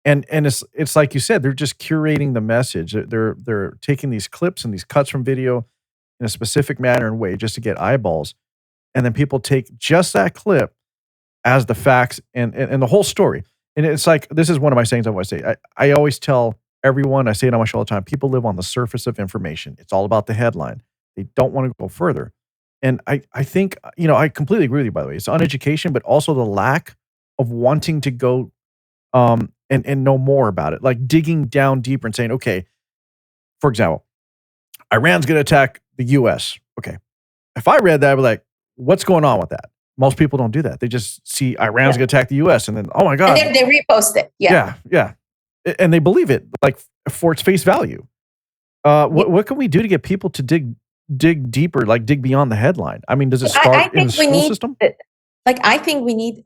And it's like you said, they're just curating the message. They're taking these clips and these cuts from video in a specific manner and way just to get eyeballs, and then people take just that clip as the facts and the whole story. And it's like, this is one of my sayings I always say. I always tell everyone, I say it on my show all the time, people live on the surface of information. It's all about the headline. They don't want to go further. And I think, I completely agree with you, by the way. It's uneducation, but also the lack of wanting to go and know more about it. Like digging down deeper and saying, okay, for example, Iran's going to attack the U.S. Okay. If I read that, I'd be like, what's going on with that? Most people don't do that. They just see Iran's yeah. going to attack the U.S. and then, oh my And God. then they repost it. Yeah. Yeah. And they believe it like for its face value. What can we do to get people to dig deeper, like dig beyond the headline? I mean, does it I start in the think we school need, system? I think we need,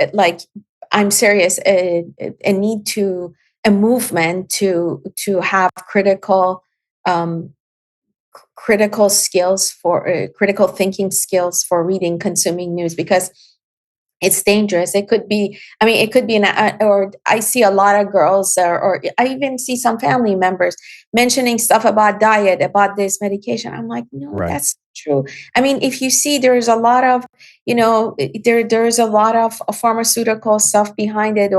I'm serious, a need to, a movement to have um, critical skills for critical thinking skills for reading, consuming news, because it's dangerous. It could be, I mean, it could be or I see a lot of girls, or I even see some family members mentioning stuff about diet, about this medication. I'm like, no, Right. that's true. I mean, if you see, there's a lot of, there's a lot of pharmaceutical stuff behind it,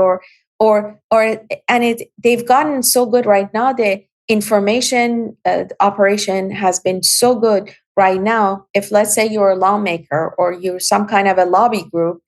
and they've gotten so good right now. The information operation has been so good right now. If, let's say, you're a lawmaker or you're some kind of a lobby group,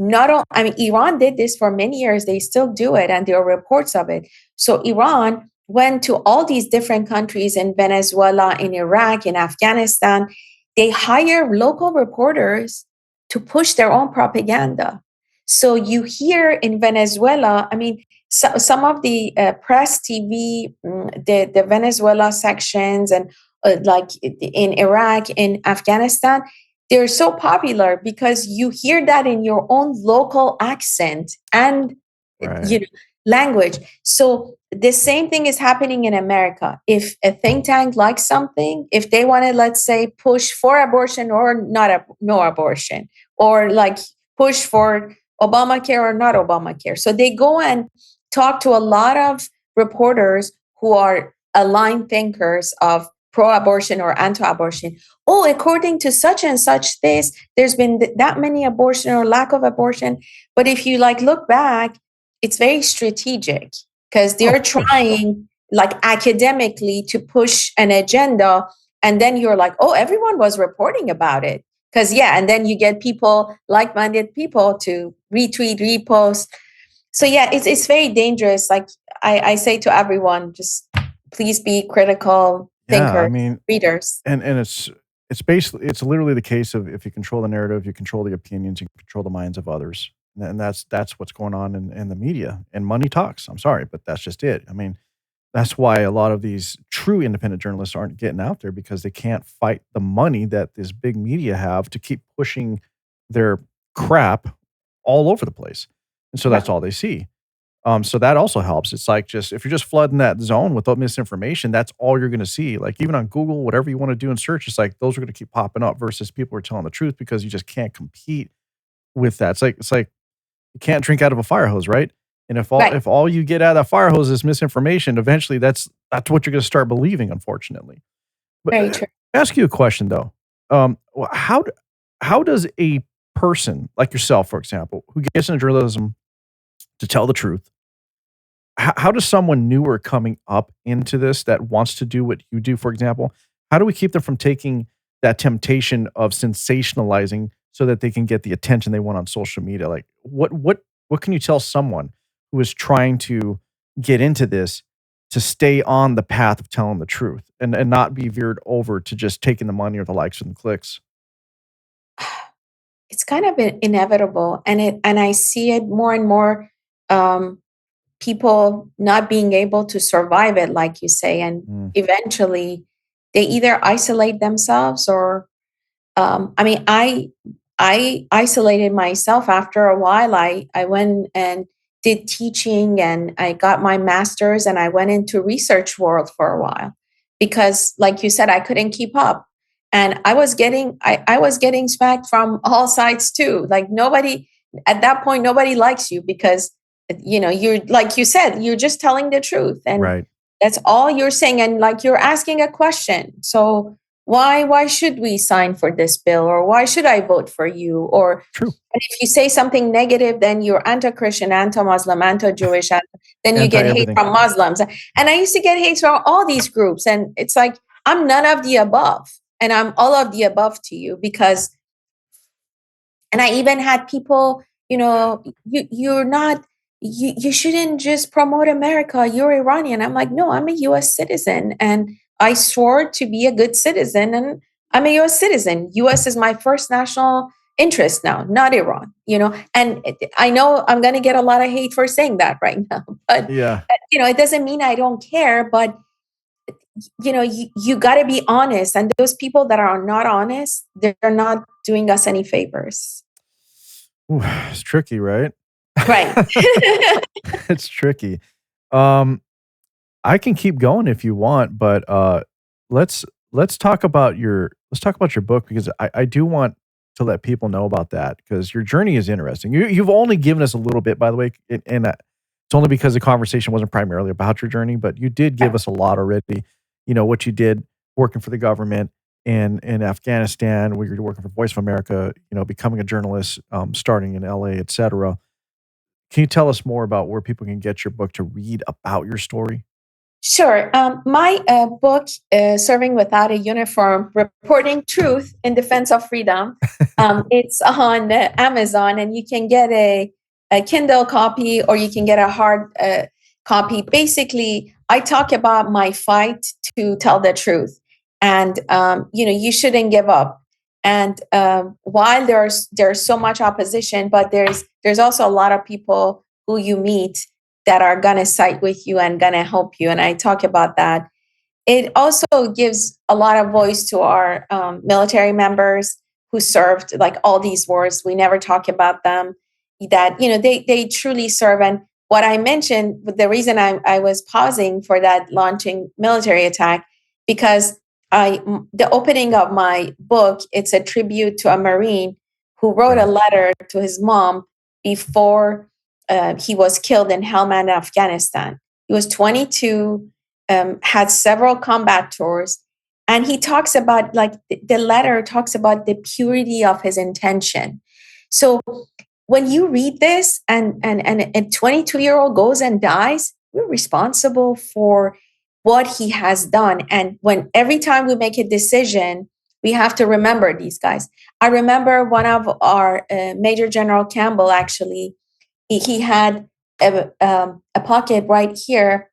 not all, I mean, Iran did this for many years. They still do it, and there are reports of it. So Iran went to all these different countries in Venezuela, in Iraq, in Afghanistan. They hire local reporters to push their own propaganda. So you hear in Venezuela, I mean, some of the press TV, the Venezuela sections, and like in Iraq, in Afghanistan, they're so popular because you hear that in your own local accent and Right. language. So the same thing is happening in America. If a think tank likes something, if they want to, let's say, push for abortion or not, no abortion, or like push for Obamacare or not Obamacare, so they go and talk to a lot of reporters who are aligned thinkers of pro-abortion or anti-abortion. Oh, according to such and such this, there's been that many abortion or lack of abortion. But if you like look back, it's very strategic because Oh, they're of course. trying like academically to push an agenda. And then you're like, oh, everyone was reporting about it. Because yeah, and then you get people, like-minded people, to retweet, repost. So yeah, it's very dangerous. Like I say to everyone, just please be critical Yeah, I thinkers, mean, readers. and it's basically it's literally the case of if you control the narrative, you control the opinions, you control the minds of others, and that's what's going on in the media. And money talks. I'm sorry, but that's just it. I mean, that's why a lot of these true independent journalists aren't getting out there because they can't fight the money that this big media have to keep pushing their crap all over the place, and so that's Right. all they see. So that also helps. It's like just if you're just flooding that zone with misinformation, that's all you're going to see. Like even on Google, whatever you want to do in search, it's like those are going to keep popping up versus people are telling the truth because you just can't compete with that. It's like you can't drink out of a fire hose, right? And Right. if all you get out of that fire hose is misinformation, eventually that's what you're going to start believing, unfortunately. But Very true. ask you a question though. How does a person like yourself, for example, who gets into journalism to tell the truth, how does someone newer coming up into this that wants to do what you do, for example, how do we keep them from taking that temptation of sensationalizing so that they can get the attention they want on social media? Like, what can you tell someone who is trying to get into this to stay on the path of telling the truth and not be veered over to just taking the money or the likes and clicks? It's kind of inevitable, and I see it more and more. Um, People not being able to survive it, like you say, and Mm, eventually they either isolate themselves or I mean, I isolated myself after a while. I went and did teaching, and I got my master's, and I went into research world for a while because, like you said, I couldn't keep up, and I was getting smacked from all sides too. Like nobody at that point, nobody likes you because you're, like you said, you're just telling the truth, and right. that's all you're saying, and like you're asking a question. So why should we sign for this bill, or why should I vote for you, or True. and if you say something negative, then you're anti-Christian, anti-Muslim, anti-Jewish, then you Anti get hate everything. from Muslims. And I used to get hate from all these groups, and it's like I'm none of the above, and I'm all of the above to you because, and I even had people, you're not, you shouldn't just promote America. You're Iranian. I'm like, no, I'm a US citizen. And I swore to be a good citizen. And I'm a US citizen. US is my first national interest now, not Iran, And I know I'm going to get a lot of hate for saying that right now. But, Yeah. it doesn't mean I don't care. But, you got to be honest. And those people that are not honest, they're not doing us any favors. Ooh, it's tricky, right? Right. It's tricky. Um, I can keep going if you want, but let's let's talk about your book because I do want to let people know about that because your journey is interesting. You've only given us a little bit, by the way, and it's only because the conversation wasn't primarily about your journey, but you did give us a lot already. You know what you did working for the government in Afghanistan, where you're working for Voice of America. You know, becoming a journalist, starting in LA, etc. Can you tell us more about where people can get your book to read about your story? Sure. My book, Serving Without a Uniform, Reporting Truth in Defense of Freedom, it's on Amazon, and you can get a Kindle copy or you can get a hard copy. Basically, I talk about my fight to tell the truth. And, you shouldn't give up. And while there's so much opposition, but there's also a lot of people who you meet that are going to side with you and going to help you. And I talk about that. It also gives a lot of voice to our military members who served like all these wars. We never talk about them. That they truly serve. And what I mentioned, the reason I was pausing for that launching military attack, because the opening of my book, it's a tribute to a Marine who wrote a letter to his mom before he was killed in Helmand, Afghanistan. He was 22, had several combat tours, and he talks about, like, the letter talks about the purity of his intention. So when you read this and a 22-year-old goes and dies, we're responsible for what he has done. And when every time we make a decision, we have to remember these guys. I remember one of our Major General Campbell, actually, he had a pocket right here.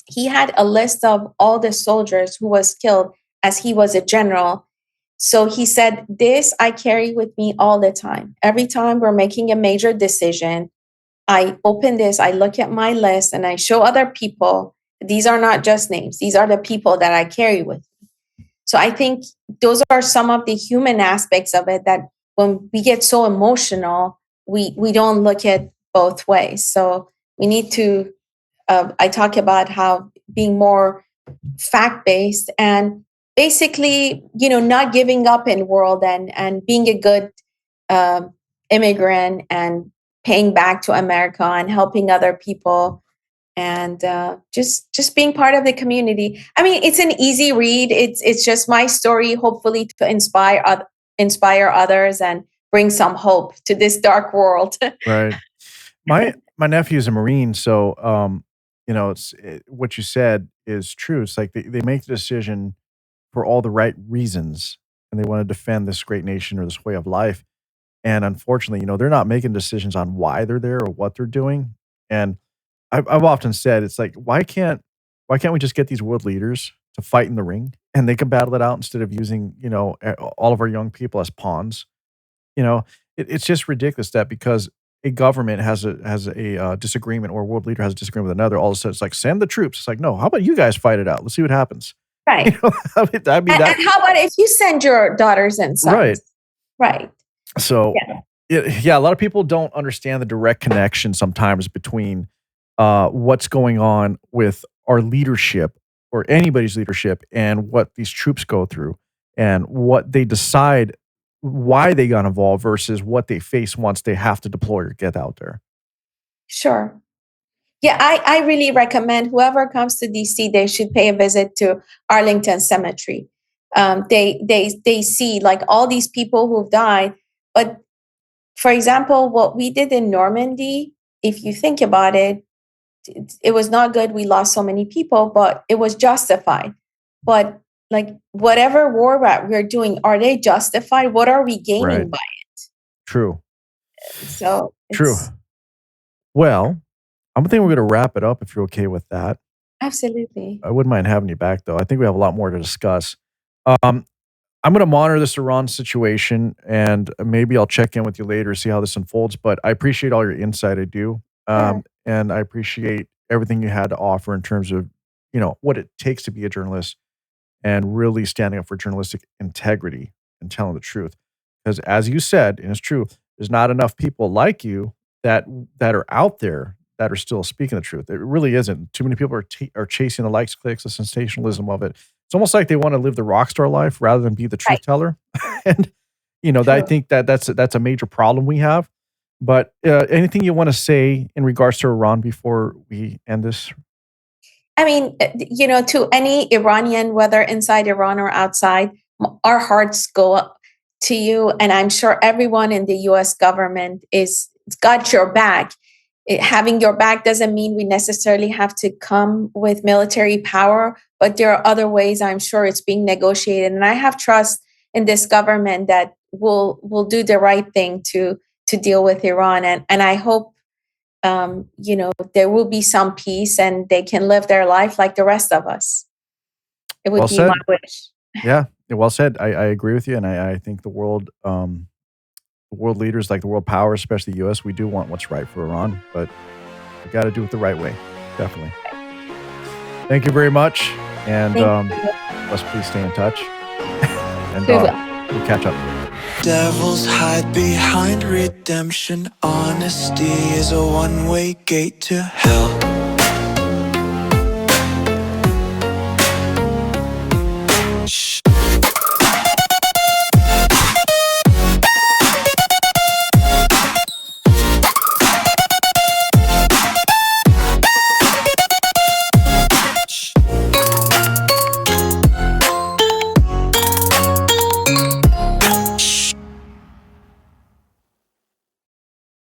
He had a list of all the soldiers who was killed as he was a general. So he said, this I carry with me all the time. Every time we're making a major decision, I open this, I look at my list, and I show other people, these are not just names. These are the people that I carry with me. So I think those are some of the human aspects of it that when we get so emotional, we don't look at both ways. So we need to, I talk about how being more fact-based and basically, not giving up in world and being a good immigrant and paying back to America and helping other people and just being part of the community. I mean, it's an easy read. It's just my story, hopefully to inspire others and bring some hope to this dark world. Right. My nephew is a Marine, so what you said is true. It's like they make the decision for all the right reasons, and they want to defend this great nation or this way of life. And unfortunately, they're not making decisions on why they're there or what they're doing. And I've often said, it's like, why can't we just get these world leaders to fight in the ring and they can battle it out instead of using, all of our young people as pawns? It's just ridiculous that because a government has a disagreement, or a world leader has a disagreement with another, all of a sudden it's like, send the troops. It's like, no, how about you guys fight it out? Let's see what happens. Right. I mean, and how about if you send your daughters and sons? Right. So, a lot of people don't understand the direct connection sometimes between what's going on with our leadership or anybody's leadership and what these troops go through and what they decide, why they got involved versus what they face once they have to deploy or get out there. Sure. Yeah, I really recommend whoever comes to DC, they should pay a visit to Arlington Cemetery. They see like all these people who've died. But for example, what we did in Normandy, if you think about it, it was not good. We lost so many people, but it was justified. But like whatever war we're doing, are they justified? What are we gaining by it? True. So True. Well, I'm thinking we're going to wrap it up if you're okay with that. Absolutely. I wouldn't mind having you back, though. I think we have a lot more to discuss. I'm going to monitor this Iran situation, and maybe I'll check in with you later, see how this unfolds. But I appreciate all your insight. I do. And I appreciate everything you had to offer in terms of, what it takes to be a journalist and really standing up for journalistic integrity and telling the truth. Because as you said, and it's true, there's not enough people like you that are out there that are still speaking the truth. It really isn't. Too many people are chasing the likes, clicks, the sensationalism of it. It's almost like they want to live the rock star life rather than be the truth teller. And I think that's a major problem we have. But anything you want to say in regards to Iran before we end this? I mean, to any Iranian, whether inside Iran or outside, our hearts go up to you. And I'm sure everyone in the U.S. government is got your back. Having your back doesn't mean we necessarily have to come with military power, but there are other ways. I'm sure it's being negotiated. And I have trust in this government that will do the right thing to deal with Iran. And I hope, there will be some peace and they can live their life like the rest of us. It would be my wish. Yeah, well said. I agree with you. And I think the world leaders, like the world powers, especially the U.S., we do want what's right for Iran, but we got to do it the right way. Definitely. Thank you very much. And let's please stay in touch. And we'll catch up. Devils hide behind redemption. Honesty is a one-way gate to hell.